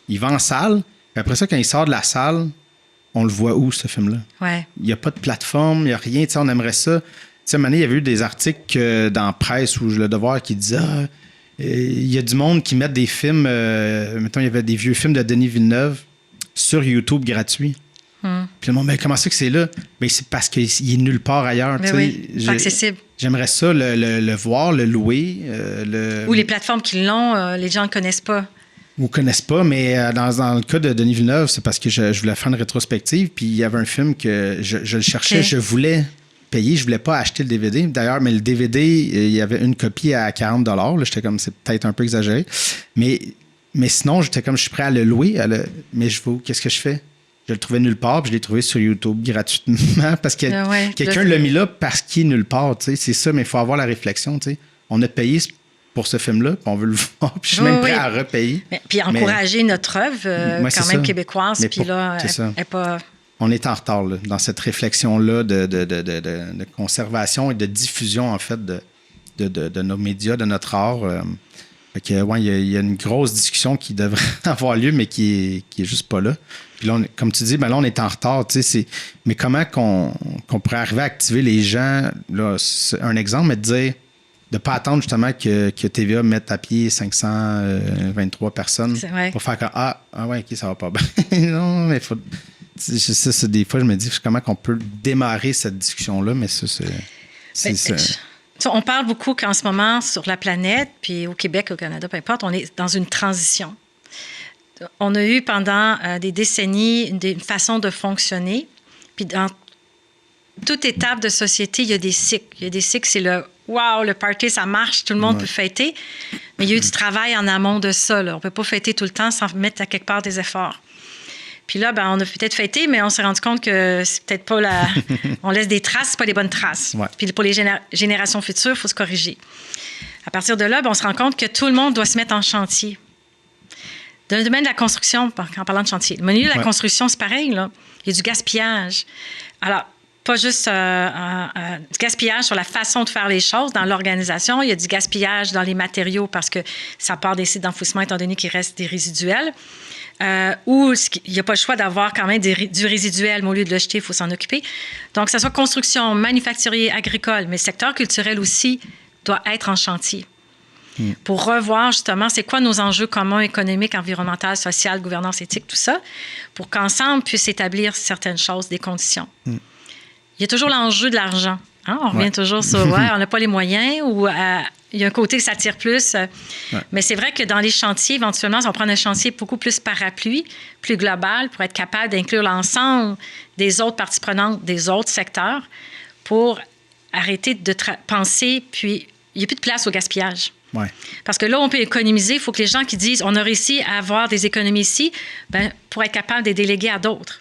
Il va en salle. Puis après ça, quand il sort de la salle, on le voit où, ce film-là? Ouais. Il n'y a pas de plateforme, il n'y a rien. On aimerait ça. Tu sais, à un moment donné, il y avait eu des articles dans la presse ou Le Devoir qui disaient il y a du monde qui met des films, mettons, il y avait des vieux films de Denis Villeneuve sur YouTube gratuits. Puis le monde, comment ça que c'est là? Bien, c'est parce qu'il est nulle part ailleurs. Oui, c'est accessible. J'aimerais ça le voir, le louer. Ou les plateformes qui l'ont, les gens ne connaissent pas. Ou ne connaissent pas, mais dans le cas de Denis Villeneuve, c'est parce que je voulais faire une rétrospective, puis il y avait un film que je le cherchais, je voulais payer, je voulais pas acheter le DVD. D'ailleurs, mais le DVD, il y avait une copie à 40 $. Là, j'étais comme, c'est peut-être un peu exagéré. Mais sinon, j'étais comme, je suis prêt à le louer. Mais qu'est-ce que je fais? Je le trouvais nulle part, puis je l'ai trouvé sur YouTube gratuitement parce que quelqu'un l'a mis là parce qu'il est nulle part. C'est ça, mais il faut avoir la réflexion. T'sais. On a payé pour ce film-là, puis on veut le voir, puis je suis même prêt à repayer. Puis encourager notre œuvre, quand même québécoise, puis là, elle n'est pas... On est en retard là, dans cette réflexion-là de conservation et de diffusion, en fait, de nos médias, de notre art. Il y a une grosse discussion qui devrait avoir lieu, mais qui est juste pas là. Puis là, comme tu dis, là, on est en retard. Mais comment qu'on pourrait arriver à activer les gens? Là, c'est un exemple, mais de dire de ne pas attendre justement que TVA mette à pied 523 personnes pour faire comme OK, ça va pas bien. Non, mais faut... Ça, des fois, je me dis comment on peut démarrer cette discussion-là, mais ça, c'est on parle beaucoup qu'en ce moment, sur la planète, puis au Québec, au Canada, peu importe, on est dans une transition. On a eu pendant des décennies une façon de fonctionner, puis dans toute étape de société, il y a des cycles. Il y a des cycles, c'est le party, ça marche, tout le monde peut fêter, mais il y a eu du travail en amont de ça. Là. On ne peut pas fêter tout le temps sans mettre à quelque part des efforts. Puis là, on a peut-être fêté, mais on s'est rendu compte que c'est peut-être pas on laisse des traces, c'est pas des bonnes traces. Ouais. Puis pour les générations futures, il faut se corriger. À partir de là, on se rend compte que tout le monde doit se mettre en chantier. Dans le domaine de la construction, en parlant de chantier, le milieu de la construction, c'est pareil, là. Il y a du gaspillage. Alors, pas juste du gaspillage sur la façon de faire les choses dans l'organisation. Il y a du gaspillage dans les matériaux parce que ça part des sites d'enfouissement étant donné qu'il reste des résiduels. Ou il n'y a pas le choix d'avoir quand même du résiduel, mais au lieu de le jeter, il faut s'en occuper. Donc, que ce soit construction, manufacturier, agricole, mais le secteur culturel aussi doit être en chantier. Pour revoir justement c'est quoi nos enjeux communs économiques, environnementaux, sociaux, gouvernance éthique, tout ça, pour qu'ensemble puisse établir certaines choses, des conditions. Il y a toujours l'enjeu de l'argent. Hein? On revient toujours sur on n'a pas les moyens ou il y a un côté que ça tire plus. Mais c'est vrai que dans les chantiers, éventuellement, on va prendre un chantier beaucoup plus parapluie, plus global, pour être capable d'inclure l'ensemble des autres parties prenantes, des autres secteurs, pour arrêter de penser, puis il n'y a plus de place au gaspillage. Ouais. Parce que là, on peut économiser. Il faut que les gens qui disent on a réussi à avoir des économies ici, bien, pour être capable de les déléguer à d'autres.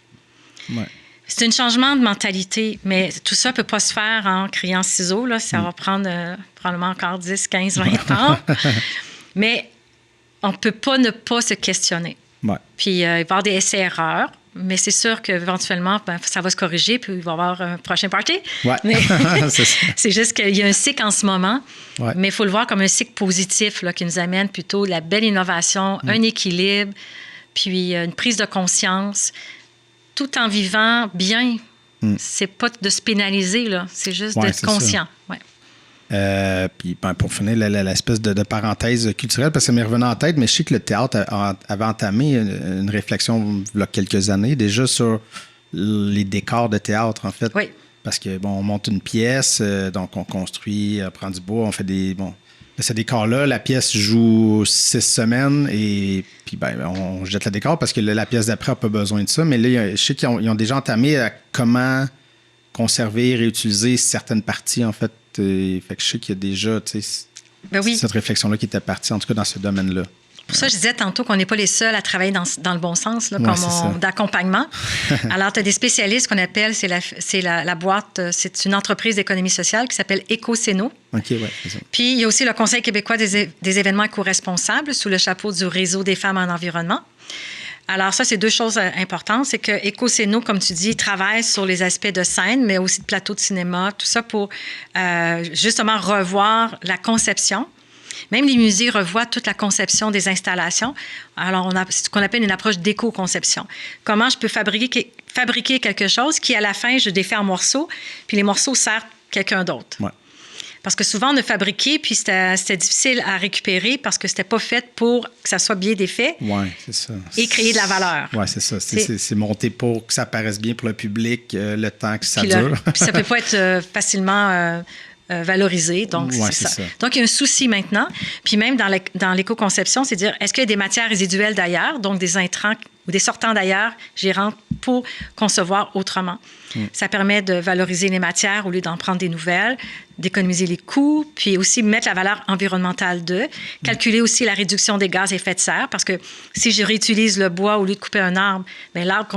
Ouais. C'est un changement de mentalité, mais tout ça ne peut pas se faire en criant ciseaux. Là. Ça va prendre probablement encore 10, 15, 20 ans. Mais on ne peut pas ne pas se questionner. Ouais. Puis il va y avoir des essais-erreurs, mais c'est sûr qu'éventuellement, ça va se corriger, puis il va y avoir un prochain party. Ouais. Mais c'est juste qu'il y a un cycle en ce moment, mais il faut le voir comme un cycle positif là, qui nous amène plutôt de la belle innovation, un équilibre, puis une prise de conscience, tout en vivant bien. C'est pas de se pénaliser, là. C'est juste d'être conscient. Ouais. Puis pour finir, l'espèce de parenthèse culturelle, parce que ça m'est revenu en tête, mais je sais que le théâtre avait entamé une réflexion il y a quelques années déjà sur les décors de théâtre, en fait. Oui. Parce que, on monte une pièce, donc on construit, on prend du bois, on fait des... ce décor-là, la pièce joue 6 semaines et puis on jette le décor parce que la pièce d'après n'a pas besoin de ça. Mais là, je sais qu'ils ont déjà entamé à comment conserver et réutiliser certaines parties, en fait. Fait que je sais qu'il y a déjà cette réflexion-là qui était partie, en tout cas dans ce domaine-là. Pour ça, je disais tantôt qu'on n'est pas les seuls à travailler dans le bon sens, là, d'accompagnement. Alors, tu as des spécialistes qu'on appelle, c'est la boîte, c'est une entreprise d'économie sociale qui s'appelle Écocéno. OK, oui, c'est ça. Puis, il y a aussi le Conseil québécois des événements éco-responsables sous le chapeau du Réseau des femmes en environnement. Alors, ça, c'est 2 choses importantes. C'est que Écocéno, comme tu dis, travaille sur les aspects de scène, mais aussi de plateau de cinéma, tout ça pour justement revoir la conception. Même les musées revoient toute la conception des installations. Alors, on a ce qu'on appelle une approche d'éco-conception. Comment je peux fabriquer quelque chose qui, à la fin, je défais en morceaux, puis les morceaux servent quelqu'un d'autre. Ouais. Parce que souvent, on a fabriqué, puis c'était difficile à récupérer parce que c'était pas fait pour que ça soit bien défait. Oui, c'est ça. Et créer de la valeur. Oui, c'est ça. C'est monté pour que ça paraisse bien pour le public, le temps que ça dure. Puis ça peut pas être facilement... valorisé. Donc, c'est ça. Donc, il y a un souci maintenant. Puis même dans l'éco-conception, c'est de dire, est-ce qu'il y a des matières résiduelles d'ailleurs, donc des intrants ou des sortants d'ailleurs, j'y rentre pour concevoir autrement. Ça permet de valoriser les matières au lieu d'en prendre des nouvelles, d'économiser les coûts, puis aussi mettre la valeur environnementale calculer aussi la réduction des gaz à effet de serre, parce que si je réutilise le bois au lieu de couper un arbre, bien, l'arbre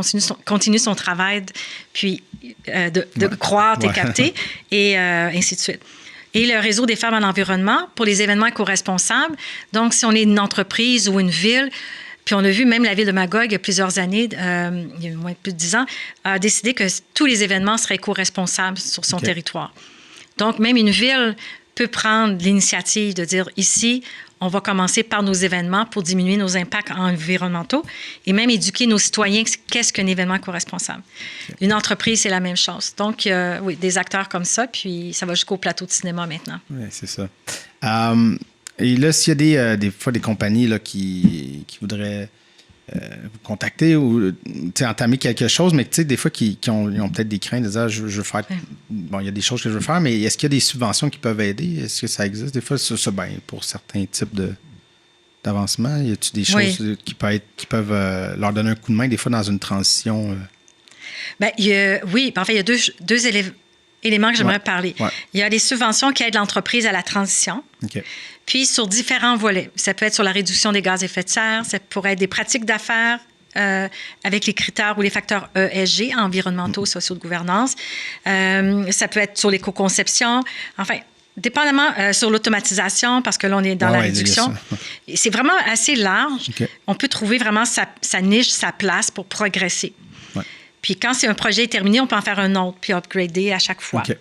continue son travail, puis de croître et capter, et ainsi de suite. Et le Réseau des femmes en environnement pour les événements éco-responsables. Donc, si on est une entreprise ou une ville, puis on a vu même la ville de Magog, il y a plusieurs années, il y a moins de plus de 10 ans, a décidé que tous les événements seraient éco-responsables sur son territoire. Donc, même une ville peut prendre l'initiative de dire, ici, on va commencer par nos événements pour diminuer nos impacts environnementaux et même éduquer nos citoyens qu'est-ce qu'un événement éco-responsable. Une entreprise, c'est la même chose. Donc, oui, des acteurs comme ça, puis ça va jusqu'au plateau de cinéma maintenant. Oui, c'est ça. Et là, s'il y a des fois des compagnies là, qui voudraient vous contacter ou entamer quelque chose, mais des fois ils ont peut-être des craintes de dire je veux faire. Bon, il y a des choses que je veux faire, mais est-ce qu'il y a des subventions qui peuvent aider? Est-ce que ça existe? Des fois, ça pour certains types d'avancement, y a-t-il des choses qui peuvent leur donner un coup de main, des fois, dans une transition? Oui, en fait, il y a deux éléments que j'aimerais parler. Ouais. Il y a les subventions qui aident l'entreprise à la transition. Okay. Puis sur différents volets. Ça peut être sur la réduction des gaz à effet de serre, ça pourrait être des pratiques d'affaires avec les critères ou les facteurs ESG, environnementaux, sociaux de gouvernance. Ça peut être sur l'éco-conception. Enfin, dépendamment sur l'automatisation, parce que là, on est dans la réduction. C'est vraiment assez large. Okay. On peut trouver vraiment sa niche, sa place pour progresser. Ouais. Puis quand un projet est terminé, on peut en faire un autre, puis upgrader à chaque fois. Okay.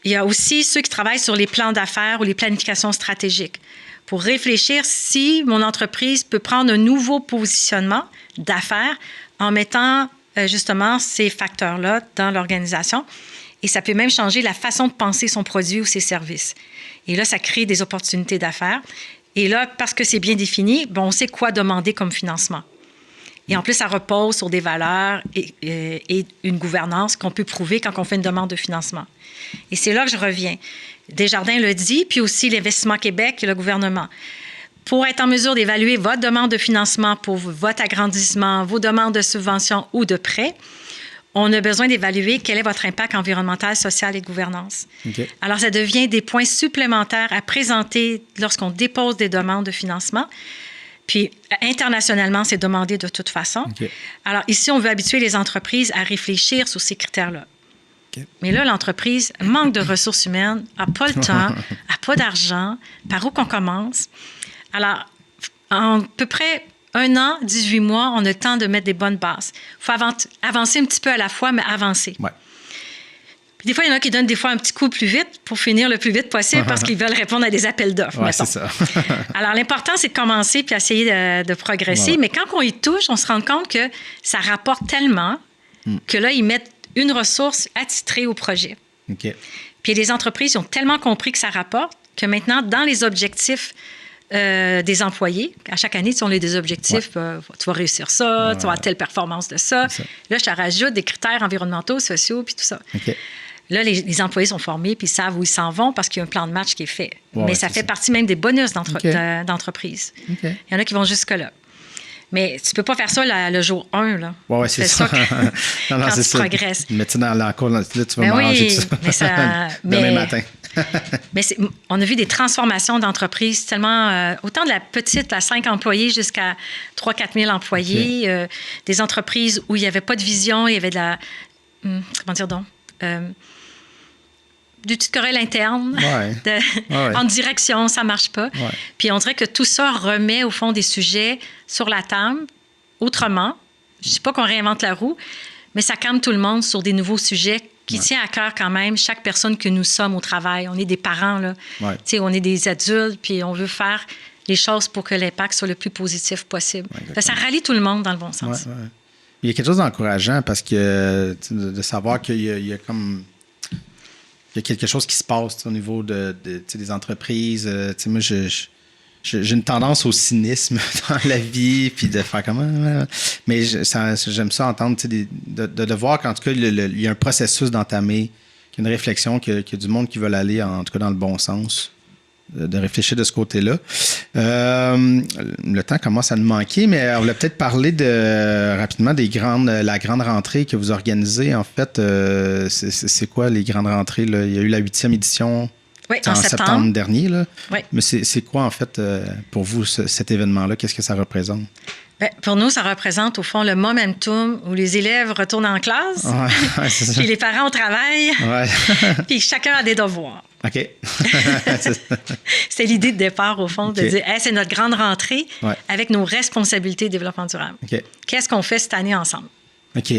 Il y a aussi ceux qui travaillent sur les plans d'affaires ou les planifications stratégiques pour réfléchir si mon entreprise peut prendre un nouveau positionnement d'affaires en mettant justement ces facteurs-là dans l'organisation. Et ça peut même changer la façon de penser son produit ou ses services. Et là, ça crée des opportunités d'affaires. Et là, parce que c'est bien défini, on sait quoi demander comme financement. Et en plus, ça repose sur des valeurs et une gouvernance qu'on peut prouver quand on fait une demande de financement. Et c'est là que je reviens. Desjardins le dit, puis aussi l'Investissement Québec et le gouvernement. Pour être en mesure d'évaluer votre demande de financement pour votre agrandissement, vos demandes de subvention ou de prêt, on a besoin d'évaluer quel est votre impact environnemental, social et de gouvernance. Okay. Alors, ça devient des points supplémentaires à présenter lorsqu'on dépose des demandes de financement. Puis, internationalement, c'est demandé de toute façon. Okay. Alors, ici, on veut habituer les entreprises à réfléchir sur ces critères-là. Okay. Mais là, l'entreprise manque de ressources humaines, n'a pas le temps, n'a pas d'argent. Par où qu'on commence? Alors, en à peu près 1 an, 18 mois, on a le temps de mettre des bonnes bases. Il faut avancer un petit peu à la fois, mais avancer. Ouais. Puis des fois, il y en a qui donnent des fois un petit coup plus vite pour finir le plus vite possible parce qu'ils veulent répondre à des appels d'offres. Ouais, c'est ça. Alors, l'important, c'est de commencer puis essayer de progresser. Ouais. Mais quand on y touche, on se rend compte que ça rapporte tellement que là, ils mettent une ressource attitrée au projet. Okay. Puis les entreprises ont tellement compris que ça rapporte que maintenant, dans les objectifs des employés. À chaque année, on a des objectifs. Ouais. Tu vas réussir ça, tu vas avoir telle performance de ça. Là, je te rajoute des critères environnementaux, sociaux, puis tout ça. Okay. Là, les employés sont formés, puis ils savent où ils s'en vont parce qu'il y a un plan de match qui est fait. Ouais, mais ça fait partie même des bonus d'entreprise. Okay. Il y en a qui vont jusque-là. Mais tu ne peux pas faire ça le jour 1. Là. Oui, c'est ça. Non, quand tu progresses. Mais tu dans l'encours, là, tu vas manger tout ça. Mais ça demain matin. Mais on a vu des transformations d'entreprises tellement, autant de la petite à 5 employés jusqu'à 3-4 000 employés, okay. Des entreprises où il n'y avait pas de vision, il y avait de la... comment dire donc? Du tutoriel interne, en direction, ça ne marche pas. Ouais. Puis on dirait que tout ça remet au fond des sujets sur la table autrement. Je ne dis pas qu'on réinvente la roue, mais ça calme tout le monde sur des nouveaux sujets qui tient à cœur quand même chaque personne que nous sommes au travail. On est des parents, là. Ouais. On est des adultes, puis on veut faire les choses pour que l'impact soit le plus positif possible. Ouais, ça rallie tout le monde dans le bon sens. Ouais. Il y a quelque chose d'encourageant parce que de savoir qu'il y a comme... Il y a quelque chose qui se passe au niveau des entreprises. Moi, j'ai une tendance au cynisme dans la vie, puis de faire comment. Mais j'aime ça entendre, de voir qu'en tout cas, il y a un processus d'entamer, qu'il y a une réflexion, qu'il y a du monde qui veut aller, en tout cas, dans le bon sens, de réfléchir de ce côté-là. Le temps commence à nous manquer, mais on voulait peut-être parler rapidement la grande rentrée que vous organisez. En fait, c'est quoi les grandes rentrées? Là? Il y a eu la 8e édition. Oui, en septembre dernier. Là. Oui. Mais c'est quoi, en fait, pour vous, cet événement-là? Qu'est-ce que ça représente? Bien, pour nous, ça représente, au fond, le momentum où les élèves retournent en classe, puis les parents au travail, puis chacun a des devoirs. OK. C'est l'idée de départ, au fond, de dire hey, c'est notre grande rentrée avec nos responsabilités de développement durable. Okay. Qu'est-ce qu'on fait cette année ensemble? OK.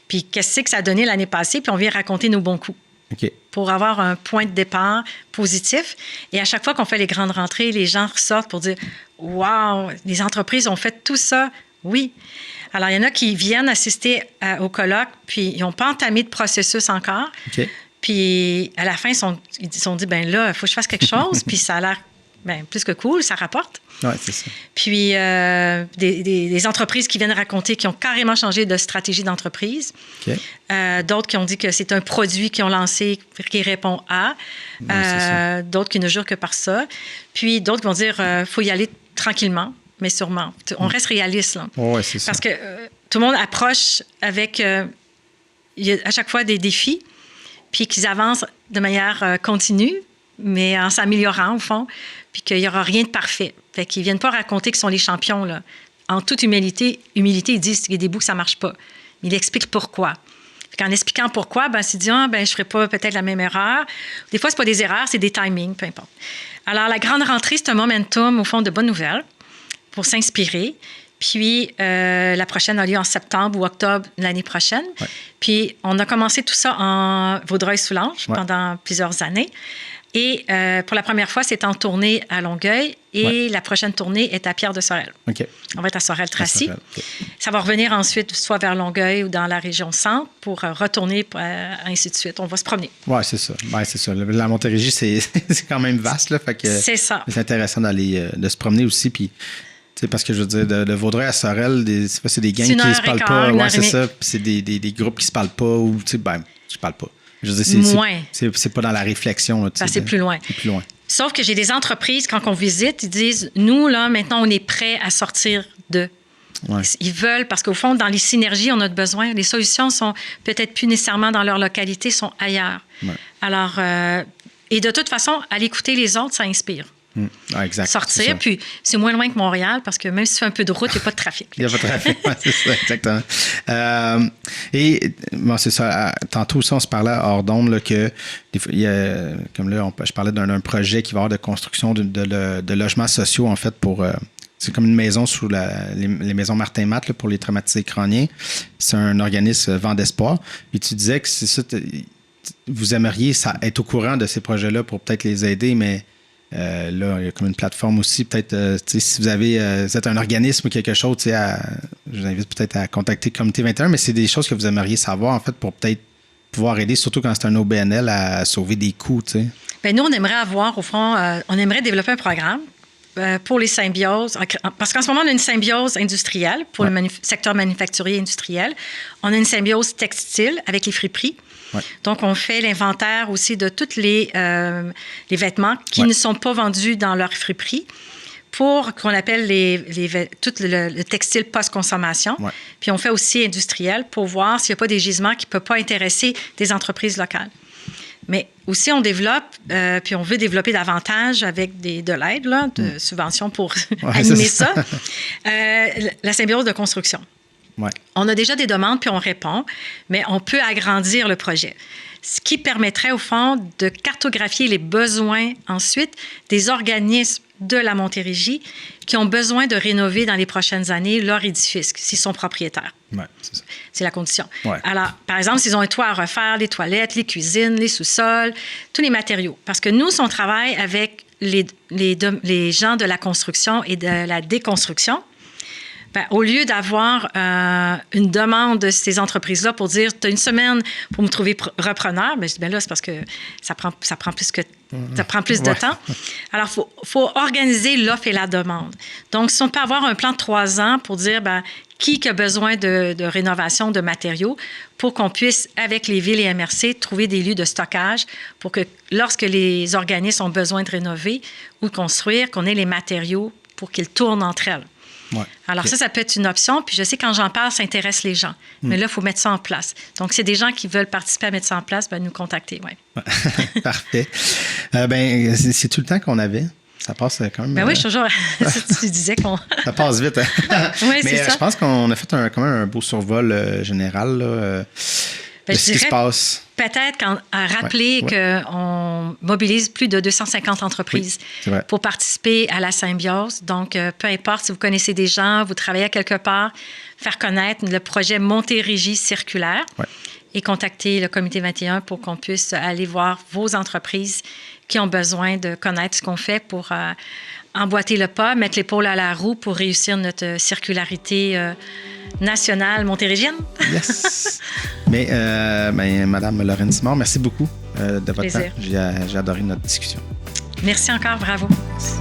Puis qu'est-ce que ça a donné l'année passée? Puis on vient raconter nos bons coups. Okay. Pour avoir un point de départ positif. Et à chaque fois qu'on fait les grandes rentrées, les gens ressortent pour dire « Wow, les entreprises ont fait tout ça. » Oui. Alors, il y en a qui viennent assister au colloque, puis ils n'ont pas entamé de processus encore. Okay. Puis, à la fin, ils se sont dit « Bien là, il faut que je fasse quelque chose. » Puis ça a l'air plus que cool, ça rapporte. Oui, c'est ça. Puis, des entreprises qui viennent raconter qui ont carrément changé de stratégie d'entreprise. Okay. D'autres qui ont dit que c'est un produit qu'ils ont lancé qui répond à. D'autres qui ne jurent que par ça. Puis, d'autres qui vont dire qu'il faut y aller tranquillement, mais sûrement. On reste réaliste, là. Oui, c'est ça. Parce que tout le monde approche avec, il y a à chaque fois des défis, puis qu'ils avancent de manière continue, mais en s'améliorant, au fond, puis qu'il n'y aura rien de parfait. Fait qu'ils ne viennent pas raconter qu'ils sont les champions, là. En toute humilité, ils disent qu'il y a des bouts que ça ne marche pas. Mais ils expliquent pourquoi. Fait qu'en expliquant pourquoi, ils disent je ne ferai pas peut-être la même erreur. Des fois, ce n'est pas des erreurs, c'est des timings, peu importe. Alors, la grande rentrée, c'est un momentum, au fond, de bonnes nouvelles pour s'inspirer. Puis, la prochaine a lieu en septembre ou octobre l'année prochaine. Ouais. Puis, on a commencé tout ça en Vaudreuil-Soulanges pendant plusieurs années. Et pour la première fois, c'est en tournée à Longueuil et la prochaine tournée est à Pierre-de-Sorel. Okay. On va être à Sorel-Tracy. Okay. Ça va revenir ensuite soit vers Longueuil ou dans la région centre pour retourner, ainsi de suite. On va se promener. Oui, c'est ça. Ouais, c'est ça. La Montérégie, c'est quand même vaste. Là, fait que c'est ça. C'est intéressant de se promener aussi. Puis, parce que je veux dire, de Vaudreuil à Sorel, c'est des gangs qui ne se parlent pas. Oui, c'est ça. Puis c'est des groupes qui ne se parlent pas ou, je ne parle pas. Je veux dire, moins. C'est pas dans la réflexion. Là, c'est plus loin. C'est plus loin. Sauf que j'ai des entreprises, quand on visite, ils disent, nous, là, maintenant, on est prêts à sortir de... Ouais. Ils veulent, parce qu'au fond, dans les synergies, on a besoin. Les solutions sont peut-être plus nécessairement dans leur localité, sont ailleurs. Ouais. Alors, et de toute façon, aller écouter les autres, ça inspire. Ah, exact. Sortir, puis c'est moins loin que Montréal, parce que même si tu fais un peu de route, il n'y a pas de trafic. Il n'y a pas de trafic, c'est ça, exactement. Et bon, c'est ça, tantôt aussi, on se parlait hors d'onde là, que, il y a, comme là, je parlais d'un projet qui va avoir de construction de logements sociaux, en fait, pour... c'est comme une maison sous les maisons Martin Matt là, pour les traumatisés crâniens. C'est un organisme Vent d'espoir. Et tu disais que c'est ça, vous aimeriez être au courant de ces projets-là pour peut-être les aider, mais là, il y a comme une plateforme aussi. Peut-être, si vous êtes un organisme ou quelque chose, je vous invite peut-être à contacter Comité 21, mais c'est des choses que vous aimeriez savoir, en fait, pour peut-être pouvoir aider, surtout quand c'est un OBNL, à sauver des coûts. Bien, nous, on aimerait avoir, au fond, on aimerait développer un programme pour les symbioses, parce qu'en ce moment, on a une symbiose industrielle pour le secteur manufacturier industriel. On a une symbiose textile avec les friperies. Ouais. Donc, on fait l'inventaire aussi de tous les vêtements qui ne sont pas vendus dans leur friperie pour qu'on appelle tout le textile post-consommation. Ouais. Puis, on fait aussi industriel pour voir s'il n'y a pas des gisements qui ne peuvent pas intéresser des entreprises locales. Mais aussi, on développe, puis on veut développer davantage avec de l'aide, là, de subventions pour animer ça, la symbiose de construction. Ouais. On a déjà des demandes, puis on répond, mais on peut agrandir le projet. Ce qui permettrait, au fond, de cartographier les besoins ensuite des organismes de la Montérégie qui ont besoin de rénover dans les prochaines années leur édifice, s'ils sont propriétaires. Ouais, c'est ça. C'est la condition. Ouais. Alors, par exemple, s'ils ont un toit à refaire, les toilettes, les cuisines, les sous-sols, tous les matériaux. Parce que nous, si on travaille avec les gens de la construction et de la déconstruction, bien, au lieu d'avoir une demande de ces entreprises-là pour dire « tu as une semaine pour me trouver repreneur », bien, je dis « bien là, c'est parce que ça prend plus de temps. » Alors, il faut organiser l'offre et la demande. Donc, si on peut avoir un plan de 3 ans pour dire bien, qui a besoin de rénovation de matériaux pour qu'on puisse, avec les villes et MRC, trouver des lieux de stockage pour que lorsque les organismes ont besoin de rénover ou de construire, qu'on ait les matériaux pour qu'ils tournent entre elles. Ouais. Alors ça peut être une option. Puis je sais, quand j'en parle, ça intéresse les gens. Mais là, il faut mettre ça en place. Donc, c'est des gens qui veulent participer à mettre ça en place, bien, nous contacter. Ouais. Parfait. C'est tout le temps qu'on avait. Ça passe quand même... Ben oui, je suis toujours... tu disais qu'on... Ça passe vite. Hein? Oui, c'est ça. Mais je pense qu'on a fait quand même un beau survol général là, de ce qui se passe. Peut-être à rappeler qu'on mobilise plus de 250 entreprises pour participer à la symbiose. Donc, peu importe si vous connaissez des gens, vous travaillez à quelque part, faire connaître le projet Montérégie circulaire et contacter le Comité 21 pour qu'on puisse aller voir vos entreprises qui ont besoin de connaître ce qu'on fait pour emboîter le pas, mettre l'épaule à la roue pour réussir notre circularité nationale montérégienne. Yes! Mais, Madame Lorraine Simard, merci beaucoup de votre temps. J'ai adoré notre discussion. Merci encore, bravo. Merci.